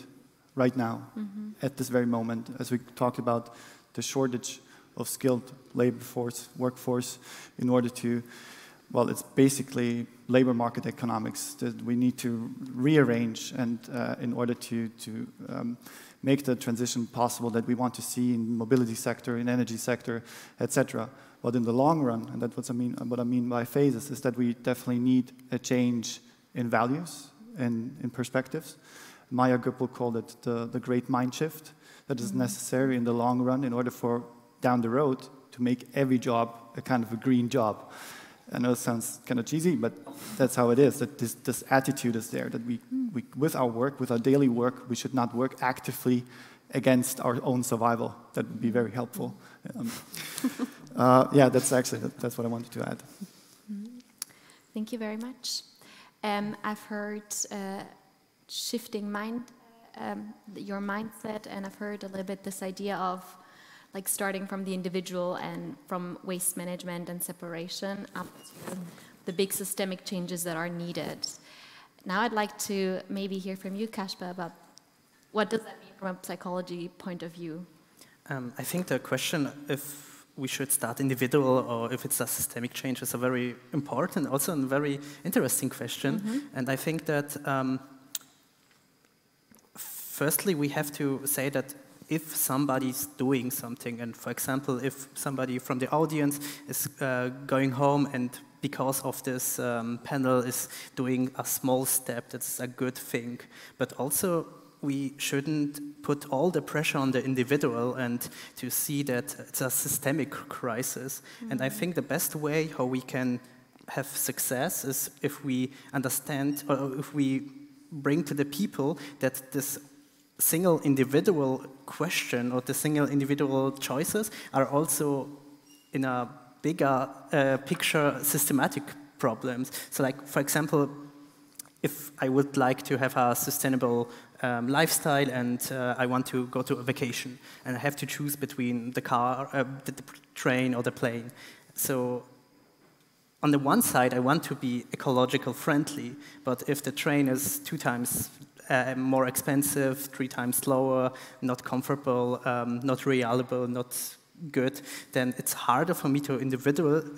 right now, at this very moment, as we talked about the shortage of skilled labor force, workforce, in order to, well, it's basically labor market economics that we need to rearrange, and in order to make the transition possible that we want to see in mobility sector, in energy sector, etc. But in the long run, and that's what I mean by phases, is that we definitely need a change in values and in perspectives. Maya Göppel called it the great mind shift that is necessary in the long run in order for down the road to make every job a kind of a green job. I know it sounds kind of cheesy, but that's how it is, that this attitude is there, that we, with our work, with our daily work, we should not work actively against our own survival. That would be very helpful. Yeah, that's what I wanted to add. Thank you very much. I've heard shifting your mindset, and I've heard a little bit this idea of like starting from the individual and from waste management and separation up to the big systemic changes that are needed. Now I'd like to maybe hear from you, Kasper, about what does that mean from a psychology point of view? I think the question if we should start individual or if it's a systemic change is a very important, also a very interesting question. And I think that firstly we have to say that if somebody's doing something, and for example, if somebody from the audience is going home and because of this panel is doing a small step, that's a good thing. But also, we shouldn't put all the pressure on the individual and to see that it's a systemic crisis. And I think the best way how we can have success is if we understand, or if we bring to the people that this single individual question or the single individual choices are also in a bigger picture systematic problems. So like, for example, if I would like to have a sustainable lifestyle and I want to go to a vacation and I have to choose between the car, the train or the plane. So on the one side, I want to be ecological friendly, but if the train is 2 times more expensive, 3 times slower, not comfortable, not reliable, not good, then it's harder for me to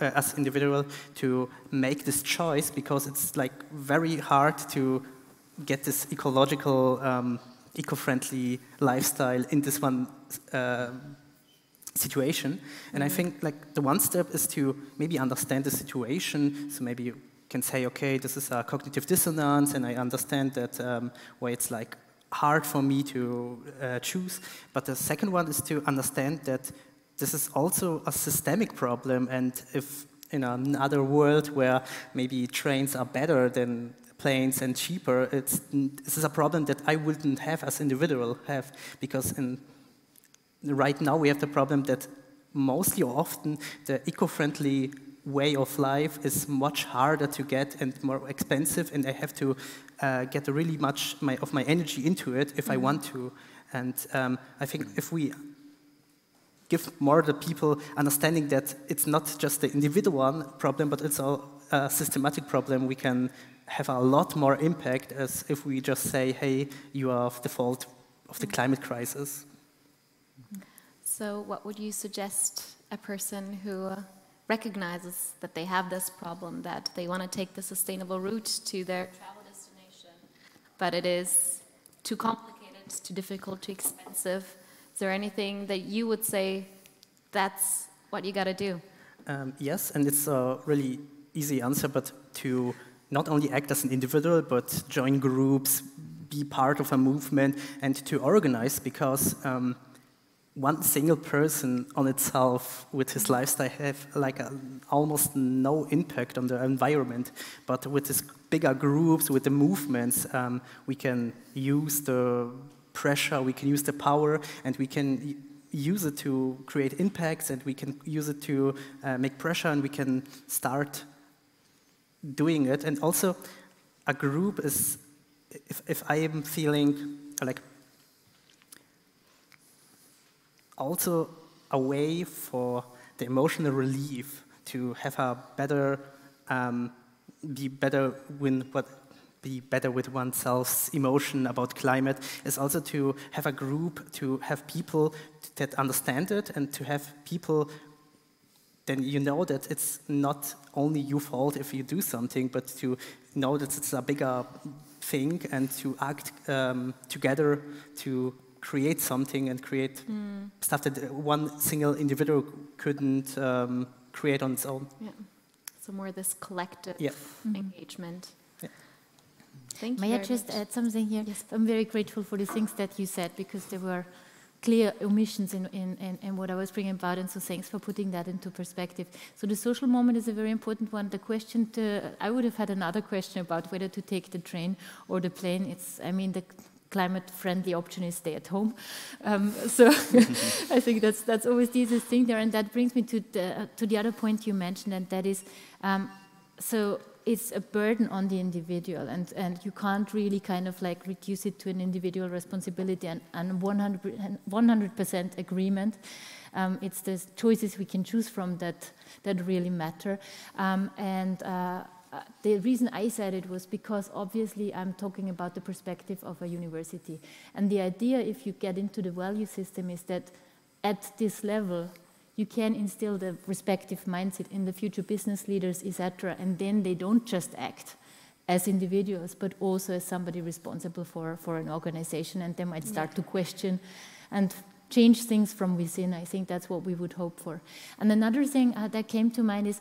as individual to make this choice, because it's like very hard to get this ecological, eco-friendly lifestyle in this one situation. And I think like the one step is to maybe understand the situation. So maybe you can say, okay, this is a cognitive dissonance, and I understand that why it's like hard for me to choose. But the second one is to understand that this is also a systemic problem, and if in another world where maybe trains are better than planes and cheaper, this is a problem that I wouldn't have as individual have, because right now we have the problem that mostly or often the eco-friendly way of life is much harder to get and more expensive, and I have to get really much of my energy into it if I want to. And I think if we give more the people understanding that it's not just the individual problem, but it's a systematic problem, we can have a lot more impact as if we just say, hey, you are the fault of the climate crisis. So what would you suggest a person who recognizes that they have this problem, that they want to take the sustainable route to their travel destination, but it is too complicated, too difficult, too expensive? Is there anything that you would say that's what you got to do? Yes, and it's a really easy answer, but to not only act as an individual, but join groups, be part of a movement, and to organize, because one single person on itself with his lifestyle have like almost no impact on the environment. But with these bigger groups, with the movements, we can use the pressure, we can use the power, and we can use it to create impacts, and we can use it to make pressure, and we can start doing it. And also, a group is, if I am feeling like, also a way for the emotional relief to have a better, be better with oneself's emotion about climate, is also to have a group, to have people that understand it, and to have people, then you know that it's not only your fault if you do something, but to know that it's a bigger thing, and to act together to create something and create stuff that one single individual couldn't create on its own. Yeah. So more this collective engagement. Yeah. Thank you. May I just add something here? Yes. I'm very grateful for the things that you said, because there were clear omissions in what I was bringing about, and so thanks for putting that into perspective. So the social moment is a very important one. The question, I would have had another question about whether to take the train or the plane. The climate-friendly option is stay at home. So I think that's always the easiest thing there, and that brings me to the other point you mentioned, and that is, so it's a burden on the individual, and you can't really kind of like reduce it to an individual responsibility and 100% agreement. It's the choices we can choose from that really matter. the reason I said it was because obviously I'm talking about the perspective of a university. And the idea, if you get into the value system, is that at this level, you can instill the respective mindset in the future business leaders, etc. And then they don't just act as individuals, but also as somebody responsible for an organization, and they might start to question and change things from within. I think that's what we would hope for. And another thing that came to mind is,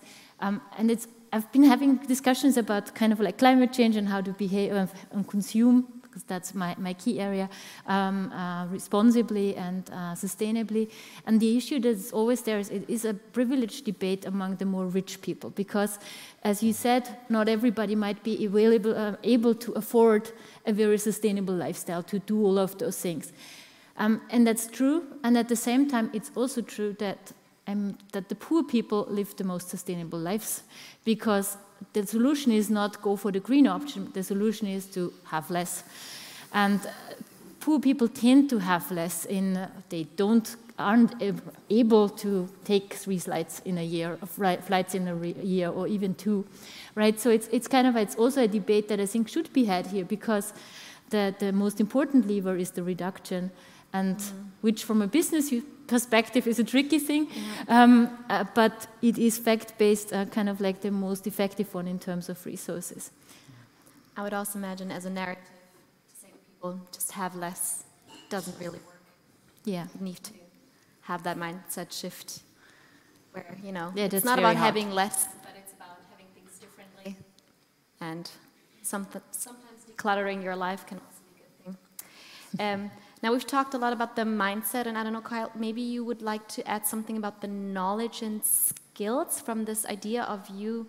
I've been having discussions about kind of like climate change and how to behave and consume, because that's my key area, responsibly and sustainably. And the issue that's always there is, it is a privileged debate among the more rich people, because, as you said, not everybody might be able to afford a very sustainable lifestyle, to do all of those things. And that's true, and at the same time, it's also true that the poor people live the most sustainable lives, because the solution is not go for the green option, the solution is to have less. And poor people tend to have less they aren't able to take 3 flights in a year, flights in a year, or even 2, right? So it's also a debate that I think should be had here, because the most important lever is the reduction, and which from a business perspective is a tricky thing, but it is fact-based, kind of like the most effective one in terms of resources. I would also imagine as a narrative to say to people, just have less, doesn't really work. Yeah. You need to have that mindset shift where, Yeah, it's not about having less, but it's about having things differently. And sometimes decluttering your life can also be a good thing. Now, we've talked a lot about the mindset, and I don't know, Kyle, maybe you would like to add something about the knowledge and skills from this idea of you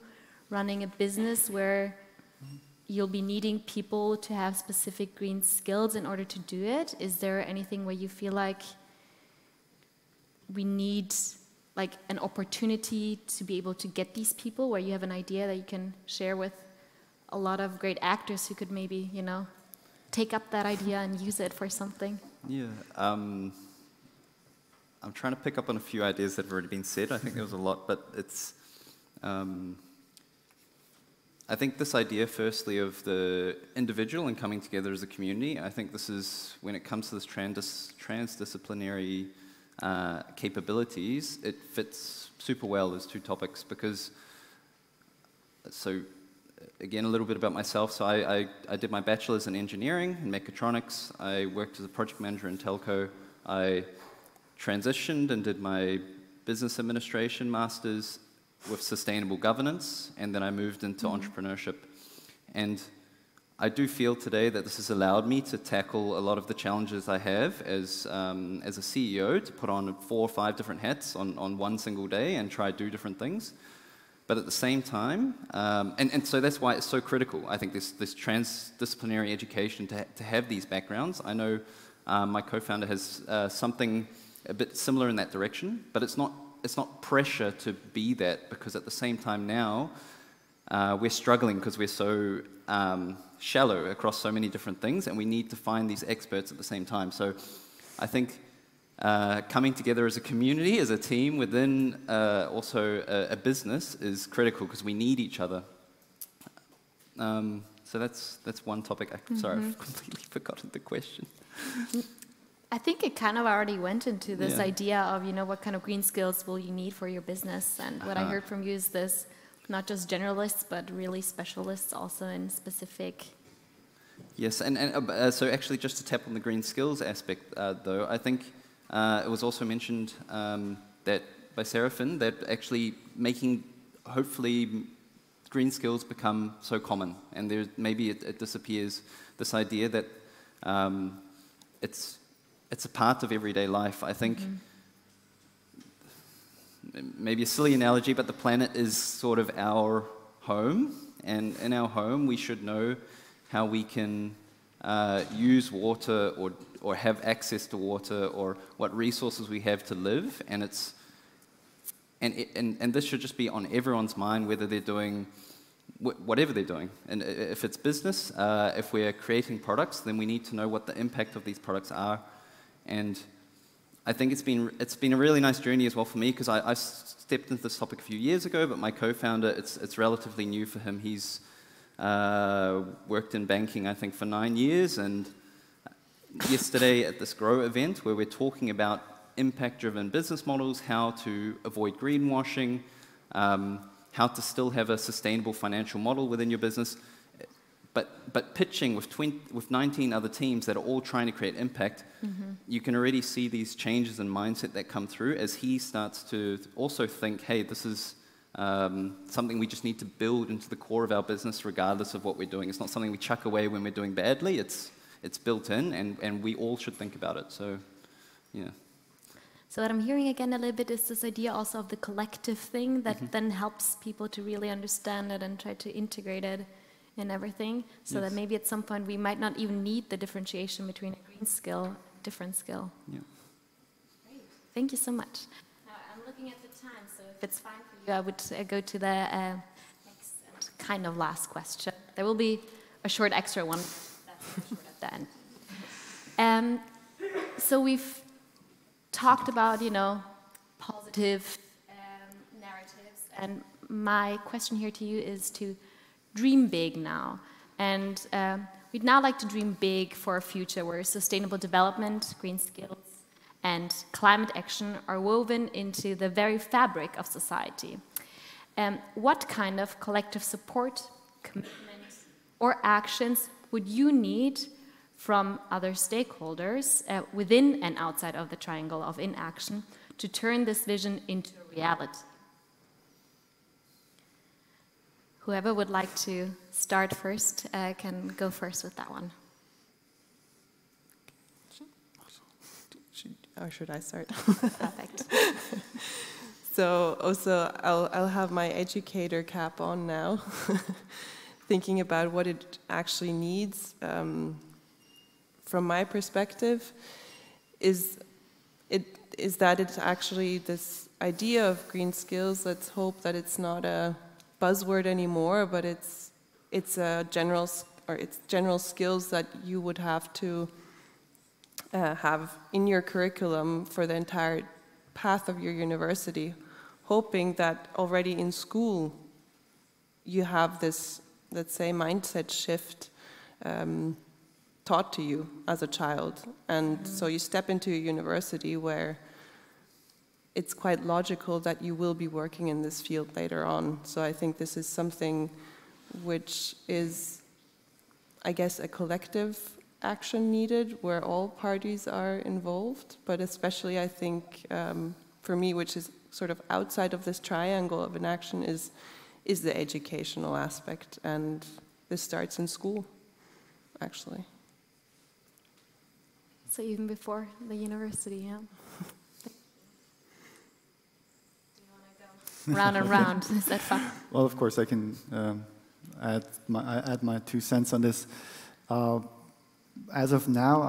running a business where you'll be needing people to have specific green skills in order to do it. Is there anything where you feel like we need like an opportunity to be able to get these people, where you have an idea that you can share with a lot of great actors who could maybe, take up that idea and use it for something? Yeah, I'm trying to pick up on a few ideas that have already been said. I think there was a lot, but it's, I think this idea, firstly, of the individual and coming together as a community, I think this is, when it comes to this transdisciplinary capabilities, it fits super well as 2 topics, because, so, again, a little bit about myself. So I did my bachelor's in engineering and mechatronics. I worked as a project manager in telco. I transitioned and did my business administration master's with sustainable governance, and then I moved into entrepreneurship. And I do feel today that this has allowed me to tackle a lot of the challenges I have as a CEO, to put on 4 or 5 different hats on one single day and try to do different things. But at the same time, and so that's why it's so critical, I think, this transdisciplinary education to have these backgrounds. I know my co-founder has something a bit similar in that direction, but it's not pressure to be that, because at the same time now, we're struggling because we're so shallow across so many different things, and we need to find these experts at the same time. So I think coming together as a community, as a team within also a business is critical, because we need each other. So that's one topic. Sorry, I've completely forgotten the question. I think it kind of already went into this idea of, what kind of green skills will you need for your business. And what I heard from you is this, not just generalists, but really specialists also in specific. Yes, and so actually just to tap on the green skills aspect, though, I think it was also mentioned that by Seraphin, that actually making, hopefully, green skills become so common, and maybe it disappears, this idea that it's a part of everyday life. I think, maybe a silly analogy, but the planet is sort of our home, and in our home we should know how we can use water or have access to water, or what resources we have to live, and this should just be on everyone's mind, whether they're doing whatever they're doing. And if it's business, if we're creating products, then we need to know what the impact of these products are. And I think it's been a really nice journey as well for me, because I stepped into this topic a few years ago, but my co-founder, it's relatively new for him. He's worked in banking, I think, for 9 years, and yesterday at this Grow event where we're talking about impact-driven business models, how to avoid greenwashing, how to still have a sustainable financial model within your business, but pitching with 19 other teams that are all trying to create impact, you can already see these changes in mindset that come through as he starts to also think, hey, this is something we just need to build into the core of our business regardless of what we're doing. It's not something we chuck away when we're doing badly. It's built in, and we all should think about it. So, yeah. So what I'm hearing again a little bit is this idea also of the collective thing that then helps people to really understand it and try to integrate it in everything. So that maybe at some point we might not even need the differentiation between a green skill, different skill. Yeah. Great. Thank you so much. Now I'm looking at the time, so if it's fine for you, I would go to the next and kind of last question. There will be a short extra one. That's short at the end. So we've talked about, positive narratives, and my question here to you is to dream big now. And we'd now like to dream big for a future where sustainable development, green skills, and climate action are woven into the very fabric of society. What kind of collective support, commitment, or actions would you need from other stakeholders within and outside of the triangle of inaction to turn this vision into reality? Whoever would like to start first can go first with that one. Or should I start? Perfect. So also, I'll have my educator cap on now, thinking about what it actually needs. From my perspective, is that it's actually this idea of green skills. Let's hope that it's not a buzzword anymore, but it's a general skills that you would have to have in your curriculum for the entire path of your university, hoping that already in school you have this, let's say, mindset shift taught to you as a child. And so you step into a university where it's quite logical that you will be working in this field later on. So I think this is something which is, I guess, a collective action needed where all parties are involved, but especially I think for me, which is sort of outside of this triangle of inaction, is the educational aspect, and this starts in school, actually. So even before the university, yeah. Do you want to go round and round? Is that fun? Well, of course, I can add my 2 cents on this. As of now,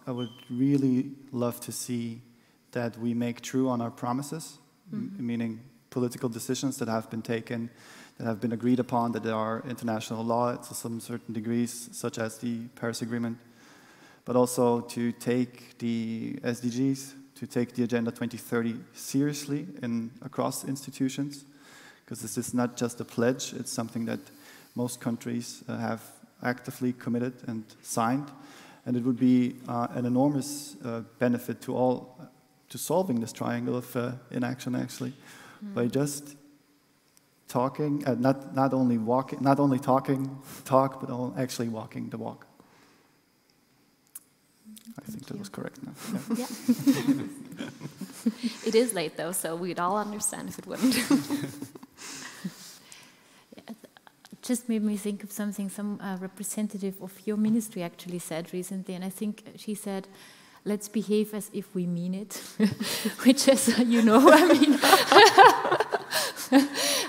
I would really love to see that we make true on our promises, meaning political decisions that have been taken, that have been agreed upon, that there are international law to some certain degrees, such as the Paris Agreement, but also to take the SDGs, to take the Agenda 2030 seriously across institutions, because this is not just a pledge, it's something that most countries have actively committed and signed, and it would be an enormous benefit to solving this triangle of inaction, actually, by just talking, not only talk, but actually walking the walk. I think that was correct now. Yeah. It is late though, so we'd all understand if it wouldn't. Just made me think of something some representative of your ministry actually said recently, and I think she said, let's behave as if we mean it, which is,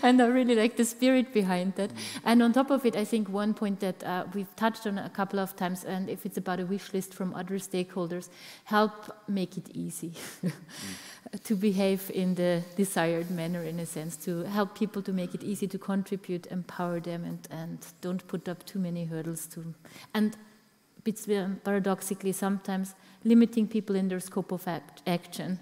and I really like the spirit behind that. And on top of it, I think one point that we've touched on a couple of times, and if it's about a wish list from other stakeholders, help make it easy to behave in the desired manner, in a sense, to help people to make it easy to contribute, empower them, and don't put up too many hurdles to. And bit paradoxically, sometimes limiting people in their scope of action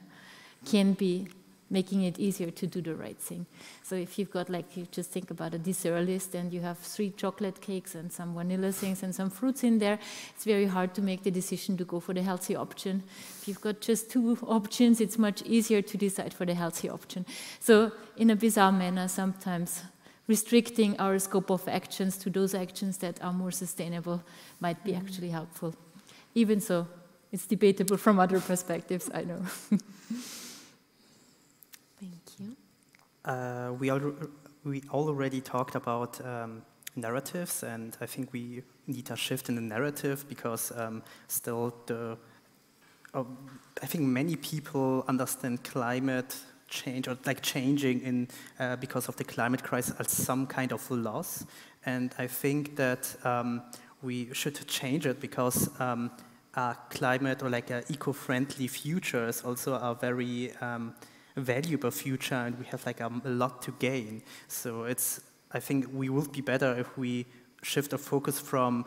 can be making it easier to do the right thing. So if you've got, like, you just think about a dessert list and you have 3 chocolate cakes and some vanilla things and some fruits in there, it's very hard to make the decision to go for the healthy option. If you've got just 2 options, it's much easier to decide for the healthy option. So in a bizarre manner, sometimes restricting our scope of actions to those actions that are more sustainable might be actually helpful. Even so, it's debatable from other perspectives, I know. Thank you. We already talked about narratives, and I think we need a shift in the narrative because still I think many people understand climate change or like changing in because of the climate crisis as some kind of loss, and I think that we should change it because climate or like eco-friendly future is also a very valuable future, and we have like a lot to gain. So I think we will be better if we shift our focus from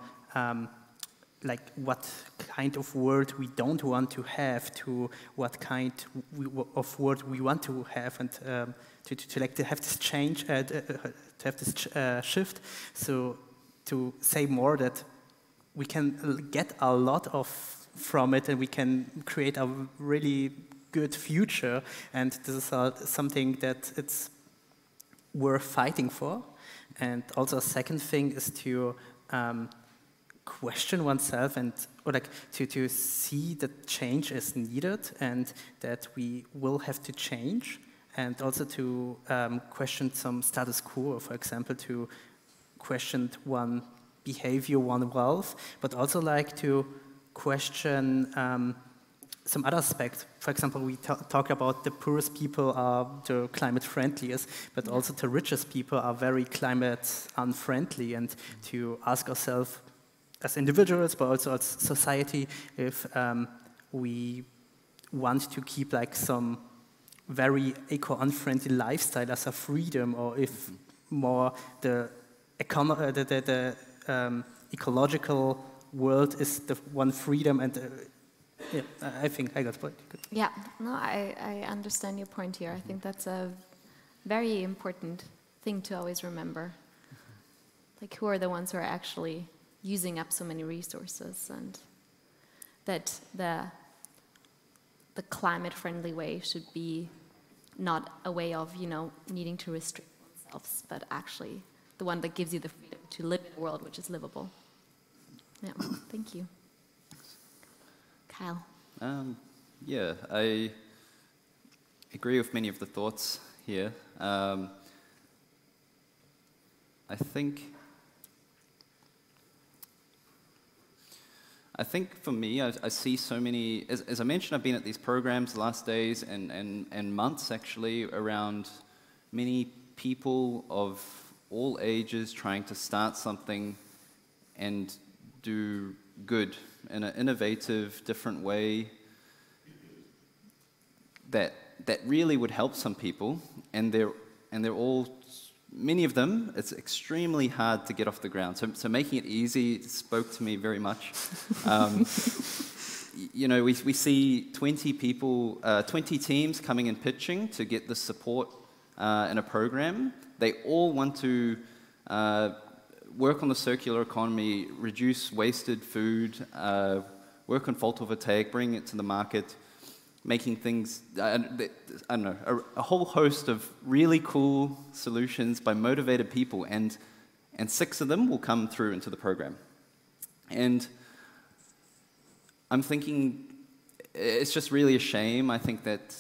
like what kind of world we don't want to have to what kind of world we want to have, and to have this change, to have this shift. So to say more that we can get a lot from it, and we can create a really good future, and this is something that it's worth fighting for. And also a second thing is to question oneself or like to see that change is needed and that we will have to change, and also to question some status quo, for example, to question one behavior, one wealth, but also like to question some other aspects. For example, we talk about the poorest people are the climate friendliest, but also the richest people are very climate unfriendly, and to ask ourselves as individuals, but also as society, if we want to keep like some very eco-unfriendly lifestyle as a freedom, or if more the ecological world is the one freedom. And yeah, I think I got the point. Good. Yeah, no, I understand your point here. I think that's a very important thing to always remember. Like, who are the ones who are actually using up so many resources, and that the climate-friendly way should be not a way of, needing to restrict oneself, but actually the one that gives you the freedom to live in a world which is livable. Yeah, thank you. Kyle. Yeah, I agree with many of the thoughts here. I think for me, I see so many, as I mentioned, I've been at these programs the last days and months actually, around many people of all ages trying to start something and do good in an innovative, different way that really would help some people, and they're all, many of them, it's extremely hard to get off the ground. So making it easy spoke to me very much. We see 20 people, 20 teams coming and pitching to get the support in a program. They all want to work on the circular economy, reduce wasted food, work on photovoltaic, bring it to the market, making things, I don't know, a whole host of really cool solutions by motivated people, and 6 of them will come through into the program. And I'm thinking, it's just really a shame, I think, that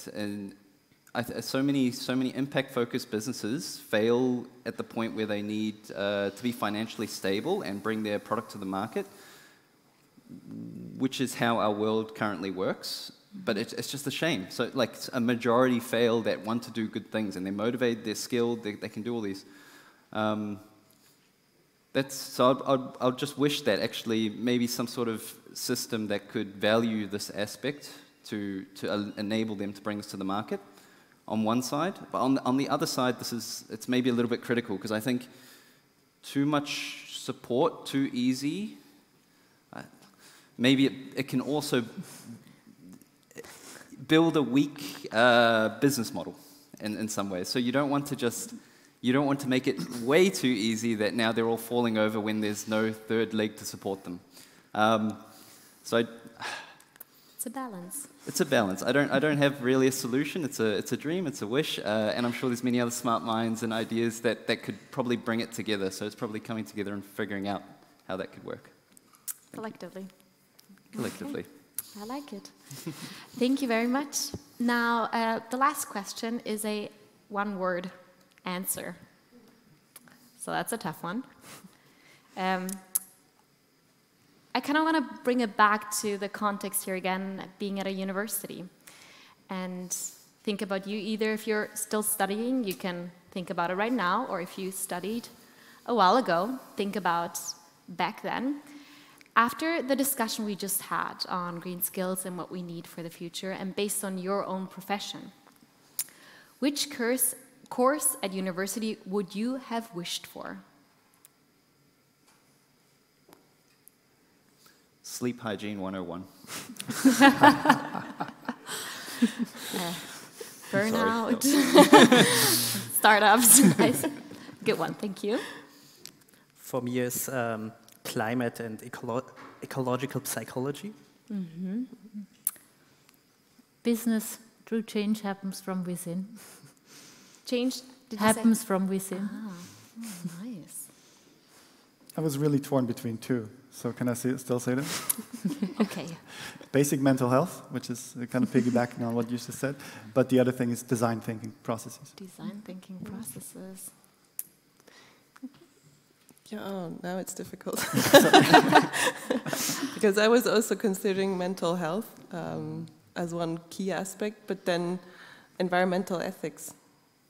so many impact-focused businesses fail at the point where they need to be financially stable and bring their product to the market, which is how our world currently works. But it's just a shame. So like a majority fail that want to do good things, and they're motivated, they're skilled, they can do all these. So I'll just wish that actually maybe some sort of system that could value this aspect to enable them to bring this to the market on one side. But on the other side, it's maybe a little bit critical, because I think too much support, too easy. maybe it can also build a weak business model in some ways. So you don't want to make it way too easy that now they're all falling over when there's no third leg to support them. It's a balance. It's a balance. I don't have really a solution. It's a dream. It's a wish, and I'm sure there's many other smart minds and ideas that could probably bring it together. So it's probably coming together and figuring out how that could work. Collectively. Collectively. Okay. I like it. Thank you very much. Now, the last question is a one-word answer. So that's a tough one. I kind of want to bring it back to the context here again, being at a university. And think about you, either if you're still studying, you can think about it right now, or if you studied a while ago, think about back then. After the discussion we just had on green skills and what we need for the future, and based on your own profession, which course at university would you have wished for? Sleep Hygiene 101. Burnout, startups. Nice. Good one, thank you. For me, it's climate and ecological psychology. Mm-hmm. Business through change happens from within. Change happens from within. Ah, oh, nice. I was really torn between two. So can I still say that? Okay. Basic mental health, which is kind of piggybacking on what you just said. But the other thing is design thinking processes. Design thinking processes. Yeah, oh, now it's difficult. Because I was also considering mental health as one key aspect, but then environmental ethics.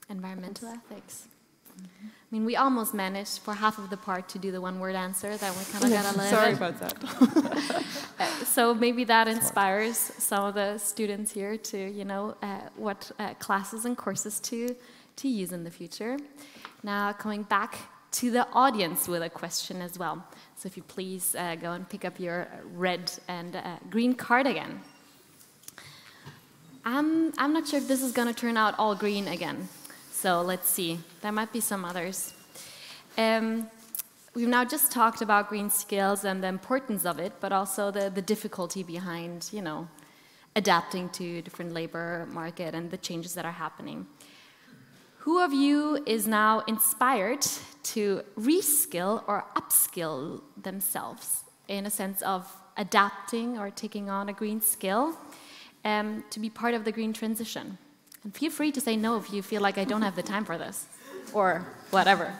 Environmental ethics. Mm-hmm. I mean, we almost managed for half of the part to do the one-word answer. That we kind of got a little Sorry bit. about that. So maybe that inspires some of the students here to, you know, what classes and courses to use in the future. Now, coming back to the audience with a question as well. So if you please go and pick up your red and green card again. I'm not sure if this is going to turn out all green again. So let's see. There might be some others. We've now just talked about green skills and the importance of it, but also the difficulty behind, you know, adapting to different labor market and the changes that are happening. Who of you is now inspired to reskill or upskill themselves in a sense of adapting or taking on a green skill to be part of the green transition? And feel free to say no if you feel like I don't have the time for this, or whatever.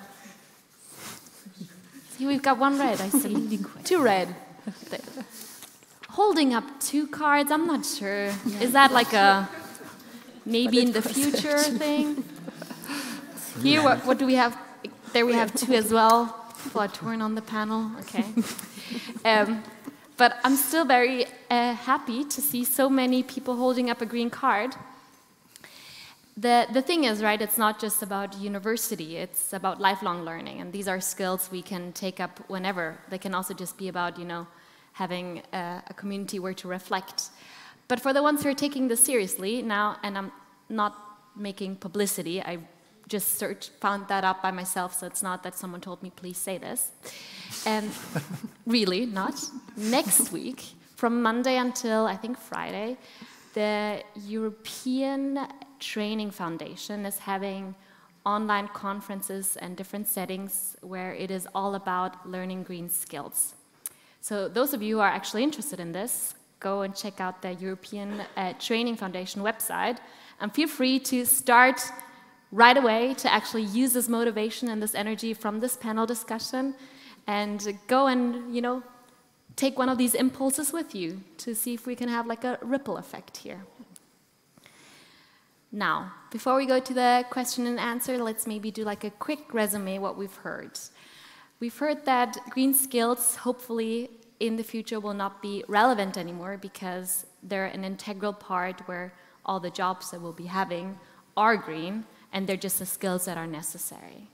See, we've got one red, I see. Two red. Holding up two cards, I'm not sure. Yeah. Is that like a maybe in the future thing? Here, what do we have? There we have two as well. People are torn on the panel, okay. But I'm still very happy to see so many people holding up a green card. The thing is, right, it's not just about university, it's about lifelong learning, and these are skills we can take up whenever. They can also just be about, you know, having a community where to reflect. But for the ones who are taking this seriously now, and I'm not making publicity, I just found that out by myself, so it's not that someone told me, please say this. And really, not. Next week, from Monday until, I think, Friday, the European Training Foundation is having online conferences and different settings where it is all about learning green skills. So those of you who are actually interested in this, go and check out the European Training Foundation website, and feel free to start right away to actually use this motivation and this energy from this panel discussion, and go and, you know, take one of these impulses with you to see if we can have like a ripple effect here. Now, before we go to the question and answer, let's maybe do like a quick resume what we've heard. We've heard that green skills, hopefully, in the future will not be relevant anymore because they're an integral part where all the jobs that we'll be having are green, and they're just the skills that are necessary.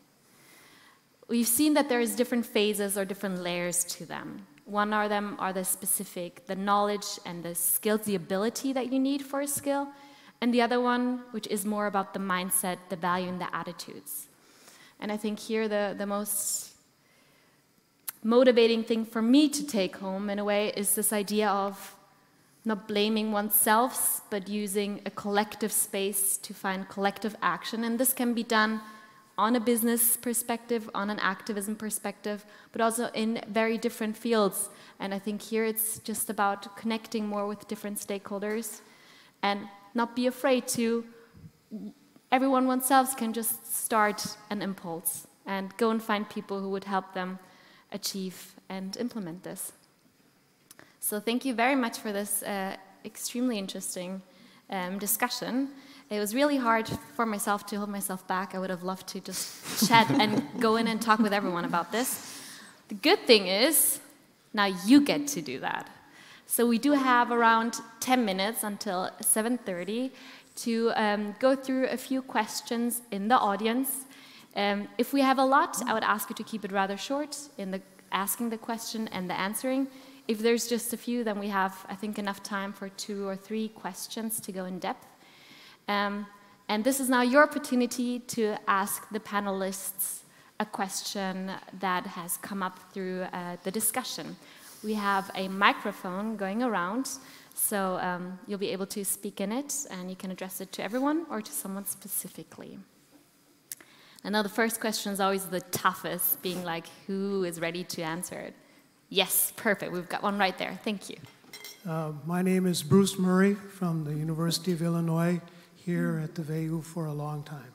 We've seen that there's different phases or different layers to them. One of them are the specific, the knowledge and the skills, the ability that you need for a skill. And the other one, which is more about the mindset, the value, and the attitudes. And I think here the most motivating thing for me to take home, in a way, is this idea of not blaming oneself, but using a collective space to find collective action. And this can be done on a business perspective, on an activism perspective, but also in very different fields. And I think here it's just about connecting more with different stakeholders and not be afraid to, everyone oneself can just start an impulse and go and find people who would help them achieve and implement this. So thank you very much for this extremely interesting discussion. It was really hard for myself to hold myself back. I would have loved to just chat and go in and talk with everyone about this. The good thing is, now you get to do that. So we do have around 10 minutes until 7:30 to go through a few questions in the audience. If we have a lot, I would ask you to keep it rather short in the asking the question and the answering. If there's just a few, then we have, I think, enough time for 2 or 3 questions to go in depth. And this is now your opportunity to ask the panelists a question that has come up through the discussion. We have a microphone going around, so you'll be able to speak in it, and you can address it to everyone or to someone specifically. I know the first question is always the toughest, being like, who is ready to answer it? Yes, perfect. We've got one right there. Thank you. My name is Bruce Murray from the University of Illinois, here at the VU for a long time.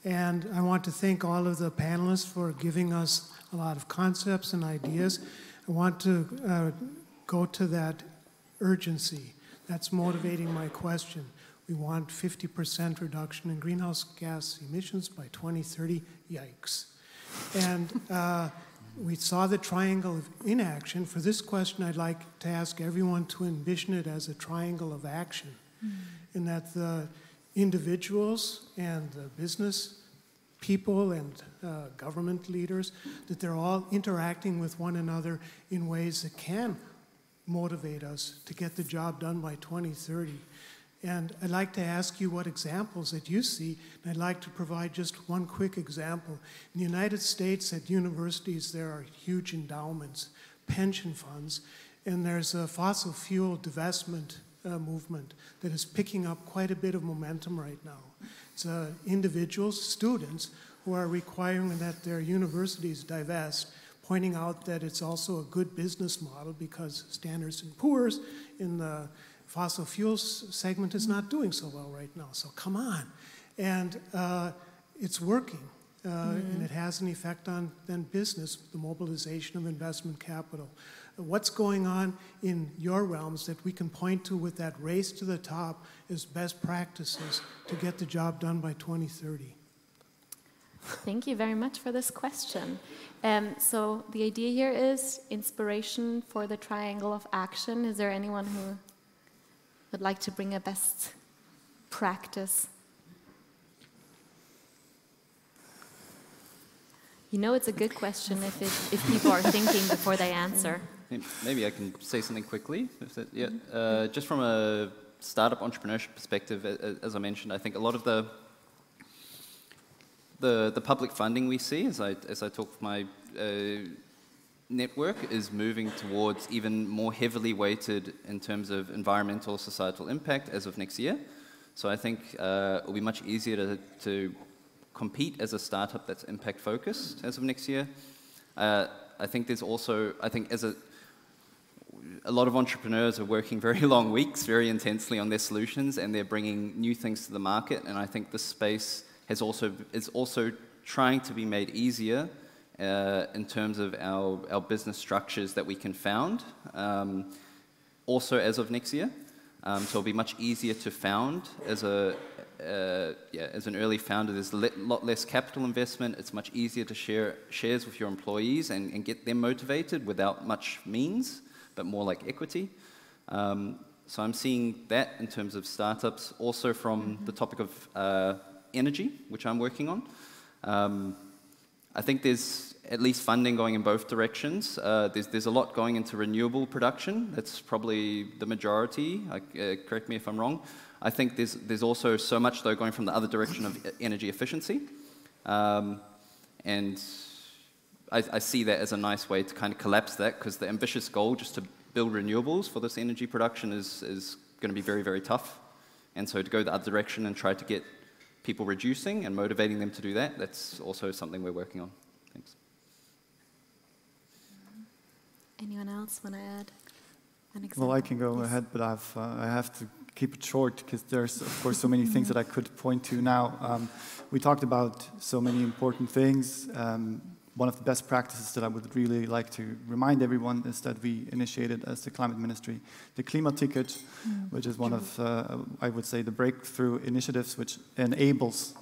And I want to thank all of the panelists for giving us a lot of concepts and ideas. I want to go to that urgency. That's motivating my question. We want 50% reduction in greenhouse gas emissions by 2030. Yikes. And we saw the triangle of inaction. For this question, I'd like to ask everyone to envision it as a triangle of action, in that the individuals and the business people and government leaders, that they're all interacting with one another in ways that can motivate us to get the job done by 2030. And I'd like to ask you what examples that you see, and I'd like to provide just one quick example. In the United States, at universities, there are huge endowments, pension funds, and there's a fossil fuel divestment movement that is picking up quite a bit of momentum right now. It's individuals, students, who are requiring that their universities divest, pointing out that it's also a good business model because Standard & Poor's in the fossil fuels segment is not doing so well right now, so come on. And it's working, and it has an effect on then business, the mobilization of investment capital. What's going on in your realms that we can point to with that race to the top as best practices to get the job done by 2030? Thank you very much for this question. So the idea here is inspiration for the triangle of action. Is there anyone who would like to bring a best practice? You know, it's a good question if people are thinking before they answer. Maybe I can say something quickly. Just from a startup entrepreneurship perspective, as I mentioned, I think a lot of the public funding we see, as I talk with my network, is moving towards even more heavily weighted in terms of environmental societal impact as of next year. So I think it will be much easier to compete as a startup that's impact focused as of next year. I think there's also, a lot of entrepreneurs are working very long weeks, very intensely on their solutions, and they're bringing new things to the market. And I think this space is also trying to be made easier in terms of our business structures that we can found, also as of next year. So it'll be much easier to found as an early founder. There's a lot less capital investment. It's much easier to share shares with your employees and get them motivated without much means, but more like equity. So I'm seeing that in terms of startups, also from the topic of energy, which I'm working on. I think there's at least funding going in both directions. There's a lot going into renewable production. That's probably the majority. Correct me if I'm wrong. I think there's also so much, though, going from the other direction of energy efficiency. And I see that as a nice way to kind of collapse that, because the ambitious goal just to build renewables for this energy production is going to be very, very tough. And so to go the other direction and try to get people reducing and motivating them to do that, that's also something we're working on. Thanks. Anyone else want to add an example? Well, I can go ahead, but I have to keep it short because there's, of course, so many things that I could point to now. We talked about so many important things. One of the best practices that I would really like to remind everyone is that we initiated as the Climate Ministry the Klimaticket, which is one of, I would say, the breakthrough initiatives which enables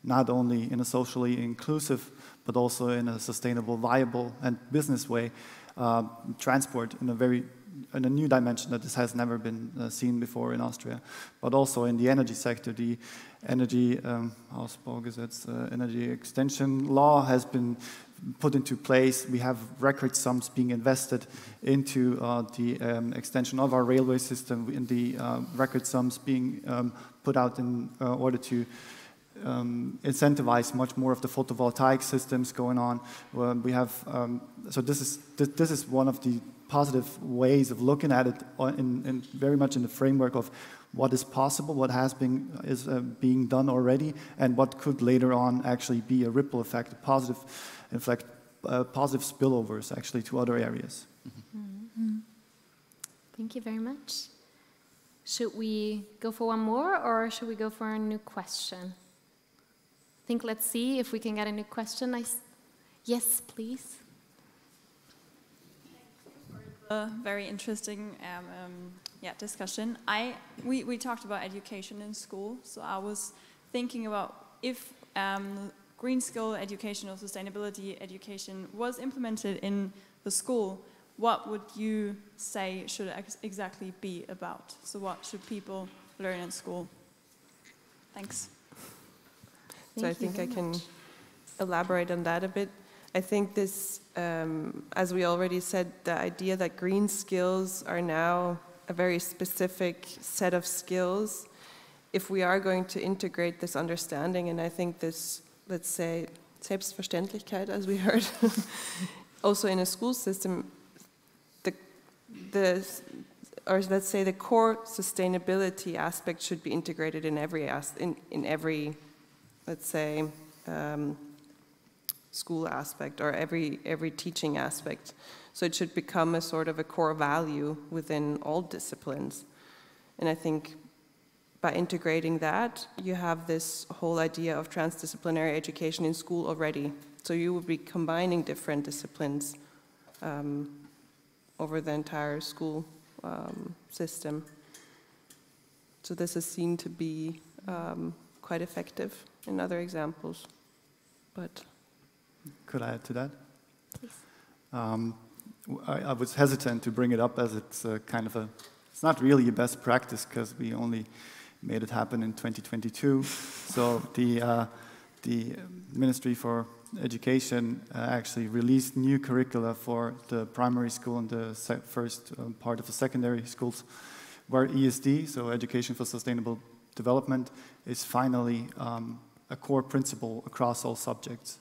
not only in a socially inclusive, but also in a sustainable, viable, and business way, transport in a new dimension that this has never been seen before in Austria, but also in the energy sector. The energy Ausbaugesetz, energy extension law has been put into place. We have record sums being invested into the extension of our railway system, in the record sums being put out in order to incentivize much more of the photovoltaic systems going on. We have so this is one of the positive ways of looking at it, in very much in the framework of what is possible, what has been being done already, and what could later on actually be a ripple effect, a positive, in fact, positive spillovers actually to other areas. Mm-hmm. Thank you very much. Should we go for one more, or should we go for a new question? I think let's see if we can get a new question. Yes, please. A very interesting discussion. We talked about education in school, so I was thinking about if green skill education or sustainability education was implemented in the school, what would you say should exactly be about? So what should people learn in school? Thanks. So I think I can elaborate on that a bit. I think this, as we already said, the idea that green skills are now a very specific set of skills. If we are going to integrate this understanding, and I think this, let's say, Selbstverständlichkeit, as we heard, also in a school system, or let's say the core sustainability aspect should be integrated in every let's say, school aspect or every teaching aspect. So it should become a sort of a core value within all disciplines. And I think by integrating that, you have this whole idea of transdisciplinary education in school already. So you would be combining different disciplines over the entire school system. So this is seen to be quite effective in other examples, but... Could I add to that? Please. I was hesitant to bring it up as it's kind of it's not really a best practice because we only made it happen in 2022. So the Ministry for Education actually released new curricula for the primary school and the first part of the secondary schools, where ESD, so Education for Sustainable Development, is finally a core principle across all subjects.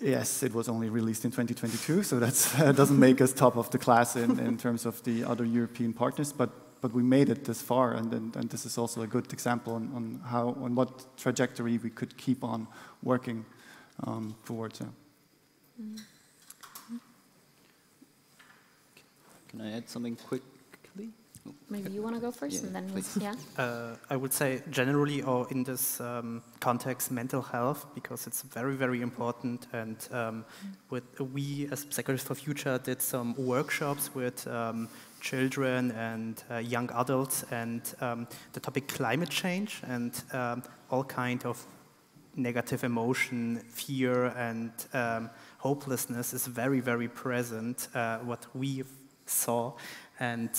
Yes, it was only released in 2022, so that doesn't make us top of the class in terms of the other European partners, but we made it this far, and this is also a good example on what trajectory we could keep on working towards. Can I add something quickly? Maybe you want to go first, Yeah, and then please. I would say generally, or in this context, mental health, because it's very, very important. And we, as Psychologists for Future, did some workshops with children and young adults, and the topic climate change and all kind of negative emotion, fear, and hopelessness is very, very present. What we saw, and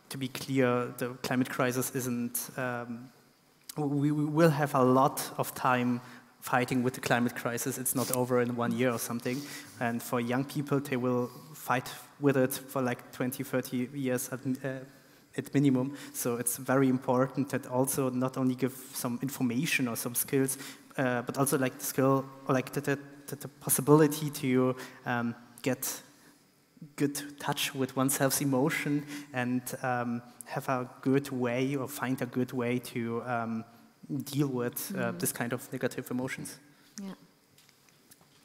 to be clear, the climate crisis isn't, we will have a lot of time fighting with the climate crisis. It's not over in 1 year or something. And for young people, they will fight with it for like 20, 30 years at minimum. So it's very important that also not only give some information or some skills, but also like the skill or like the possibility to get good touch with oneself's emotion and have a good way or find a good way to deal with this kind of negative emotions. Yeah.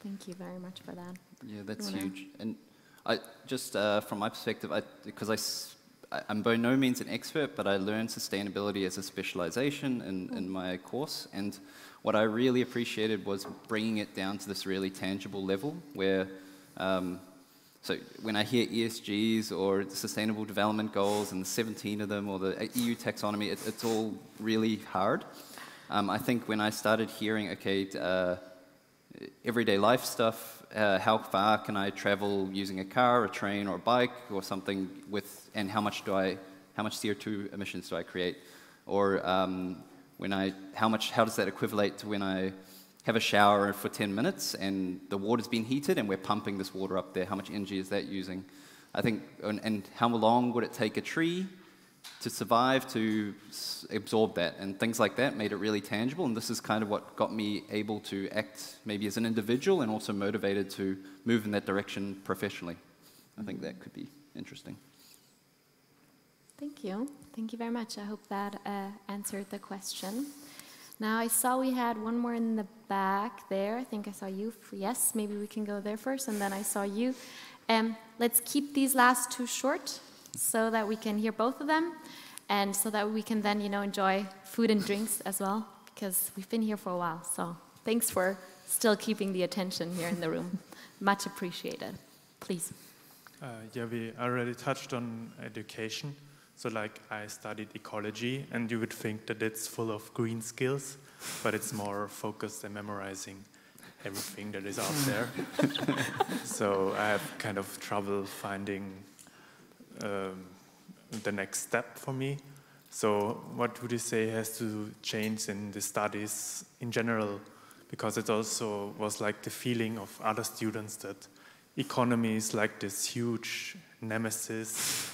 Thank you very much for that. Yeah, that's huge. And I just from my perspective, because I'm by no means an expert, but I learned sustainability as a specialization in my course. And what I really appreciated was bringing it down to this really tangible level where, so when I hear ESGs or the Sustainable Development Goals and the 17 of them or the EU taxonomy, it's all really hard. I think when I started hearing, okay, everyday life stuff, how far can I travel using a car, a train, or a bike, or something with, and how much CO2 emissions do I create, or how does that equivalate to when I have a shower for 10 minutes and the water's been heated and we're pumping this water up there? How much energy is that using? I think, and how long would it take a tree to survive to absorb that, and things like that made it really tangible. And this is kind of what got me able to act maybe as an individual and also motivated to move in that direction professionally. I think that could be interesting. Thank you. Thank you very much. I hope that answered the question. Now, I saw we had one more in the back there. I think I saw you. Yes, maybe we can go there first, and then I saw you. Let's keep these last two short, so that we can hear both of them, and so that we can then, enjoy food and drinks as well, because we've been here for a while. So thanks for still keeping the attention here in the room. Much appreciated. Please. Yeah, we already touched on education. So like I studied ecology, and you would think that it's full of green skills, but it's more focused and memorizing everything that is out there. So I have kind of trouble finding the next step for me. So what would you say has to change in the studies in general? Because it also was like the feeling of other students that economy is like this huge nemesis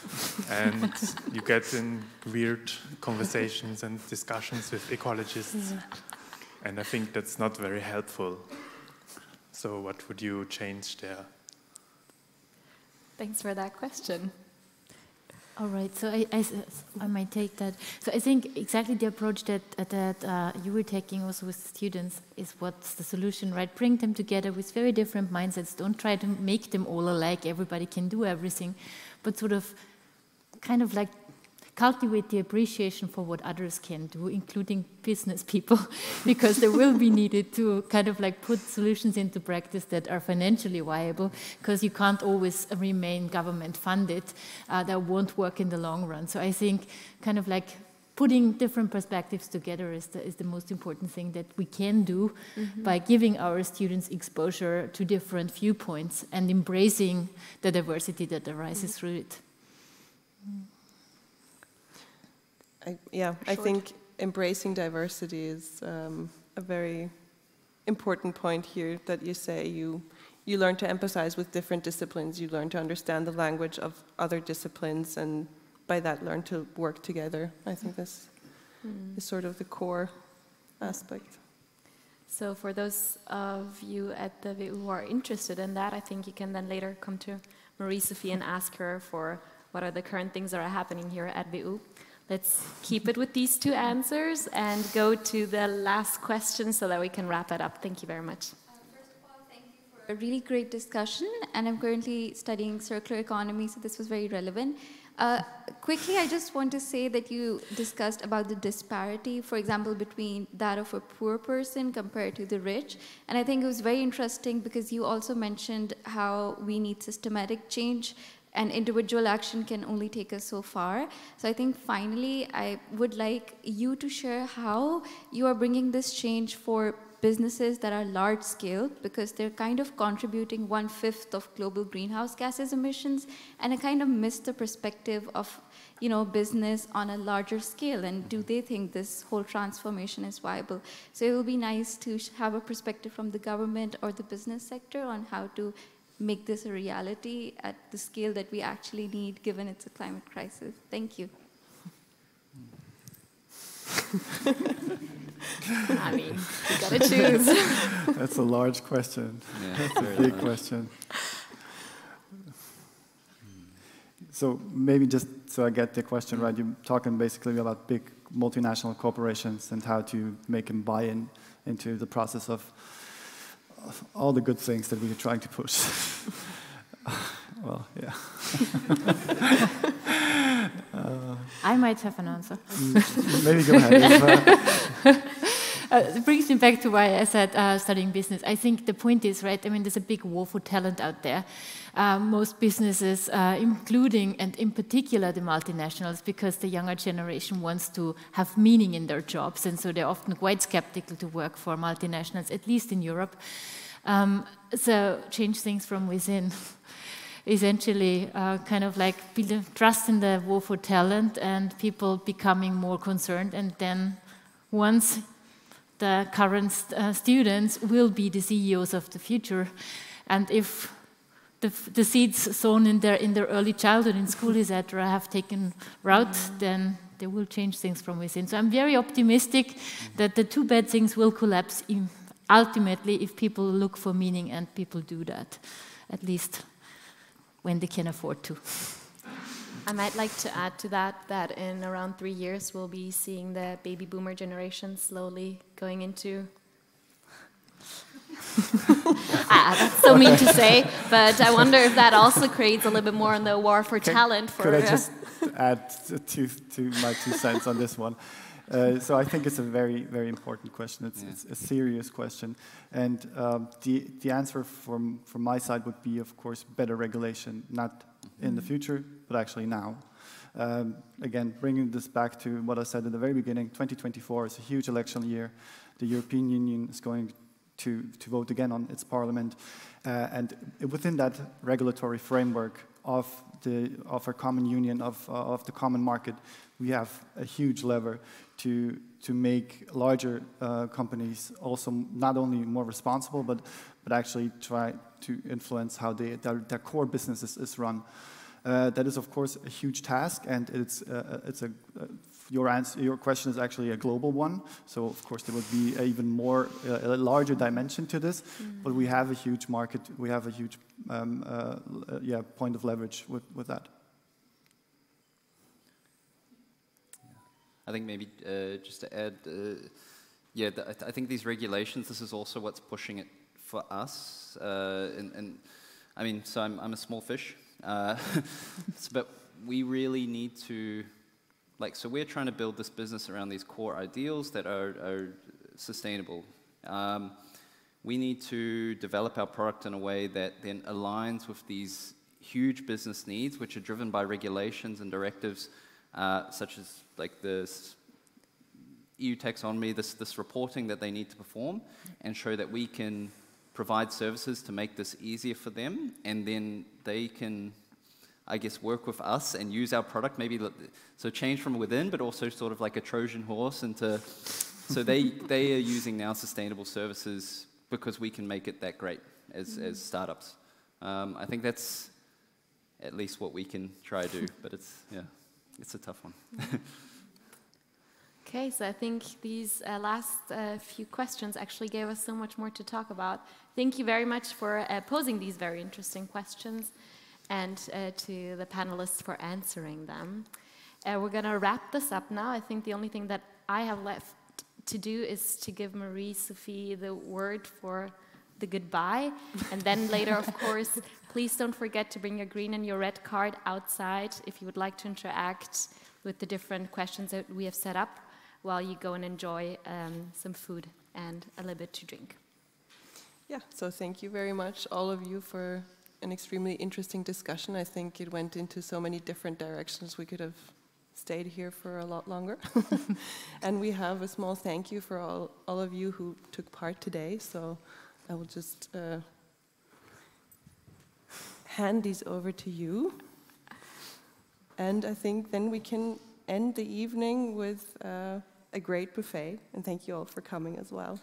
and you get in weird conversations and discussions with ecologists. And I think that's not very helpful. So what would you change there? Thanks for that question. All right, so I might take that. So I think exactly the approach that you were taking also with students is what's the solution, right? Bring them together with very different mindsets. Don't try to make them all alike. Everybody can do everything, but sort of kind of like cultivate the appreciation for what others can do, including business people, because they will be needed to kind of like put solutions into practice that are financially viable, because you can't always remain government funded. That won't work in the long run. So I think kind of like putting different perspectives together is the most important thing that we can do by giving our students exposure to different viewpoints and embracing the diversity that arises through it. I think embracing diversity is a very important point here, that you say you learn to empathize with different disciplines, you learn to understand the language of other disciplines, and by that learn to work together. I think this is sort of the core aspect. So for those of you at the VU who are interested in that, I think you can then later come to Marie-Sophie and ask her for what are the current things that are happening here at VU. Let's keep it with these two answers and go to the last question so that we can wrap it up. Thank you very much. First of all, thank you for a really great discussion. And I'm currently studying circular economy, so this was very relevant. Quickly, I just want to say that you discussed about the disparity, for example, between that of a poor person compared to the rich. And I think it was very interesting because you also mentioned how we need systematic change, and individual action can only take us so far. So I think finally, I would like you to share how you are bringing this change for businesses that are large scale, because they're kind of contributing 1/5 of global greenhouse gases emissions, and I kind of miss the perspective of, you know, business on a larger scale, and do they think this whole transformation is viable? So it will be nice to have a perspective from the government or the business sector on how to make this a reality at the scale that we actually need, given it's a climate crisis. Thank you. I mean, you gotta choose. That's a large question. Yeah, That's a very big large. question. So maybe just so I get the question right, you're talking basically about big multinational corporations and how to make them buy into the process of all the good things that we are trying to push. Well, yeah. I might have an answer. Maybe go ahead. It brings me back to why I said studying business. I think the point is, right, I mean, there's a big war for talent out there. Most businesses, including and in particular the multinationals, because the younger generation wants to have meaning in their jobs, and so they're often quite skeptical to work for multinationals, at least in Europe. So change things from within. Essentially, kind of like build trust in the war for talent and people becoming more concerned, and then once the current students will be the CEOs of the future, and if the seeds sown in their early childhood in school, etc., have taken root, then they will change things from within. So I'm very optimistic that the two bad things will collapse ultimately if people look for meaning, and people do that, at least when they can afford to. I might like to add to that in around 3 years we'll be seeing the baby boomer generation slowly going into... that's so mean to say, but I wonder if that also creates a little bit more on the war for talent. Could I just add to my 2 cents on this one? So I think it's a very, very important question. It's a serious question. And the answer from my side would be, of course, better regulation, not in the future, but actually now. Again, bringing this back to what I said in the very beginning, 2024 is a huge election year. The European Union is going to vote again on its parliament. And within that regulatory framework of our common union, of the common market, we have a huge lever to make larger companies also not only more responsible, but actually try to influence how their core business is run. That is, of course, a huge task, and your question is actually a global one. So, of course, there would be even more a larger dimension to this. But we have a huge market. We have a huge point of leverage with that. I think maybe just to add, I think these regulations, this is also what's pushing it for us. And I mean, so I'm a small fish, but we really need to, so we're trying to build this business around these core ideals that are sustainable. We need to develop our product in a way that then aligns with these huge business needs, which are driven by regulations and directives, such as like this EU taxonomy, this reporting that they need to perform, and show that we can provide services to make this easier for them, and then they can, I guess, work with us and use our product, maybe so change from within, but also sort of like a Trojan horse into, so they are using now sustainable services because we can make it that great as startups. I think that's at least what we can try to do, but it's a tough one. Okay, so I think these last few questions actually gave us so much more to talk about. Thank you very much for posing these very interesting questions, and to the panelists for answering them. We're going to wrap this up now. I think the only thing that I have left to do is to give Marie-Sophie the word for the goodbye. And then later, of course, please don't forget to bring your green and your red card outside if you would like to interact with the different questions that we have set up while you go and enjoy some food and a little bit to drink. Yeah, so thank you very much, all of you, for an extremely interesting discussion. I think it went into so many different directions we could have stayed here for a lot longer. And we have a small thank you for all of you who took part today. So I will just hand these over to you. And I think then we can end the evening with a great buffet. And thank you all for coming as well.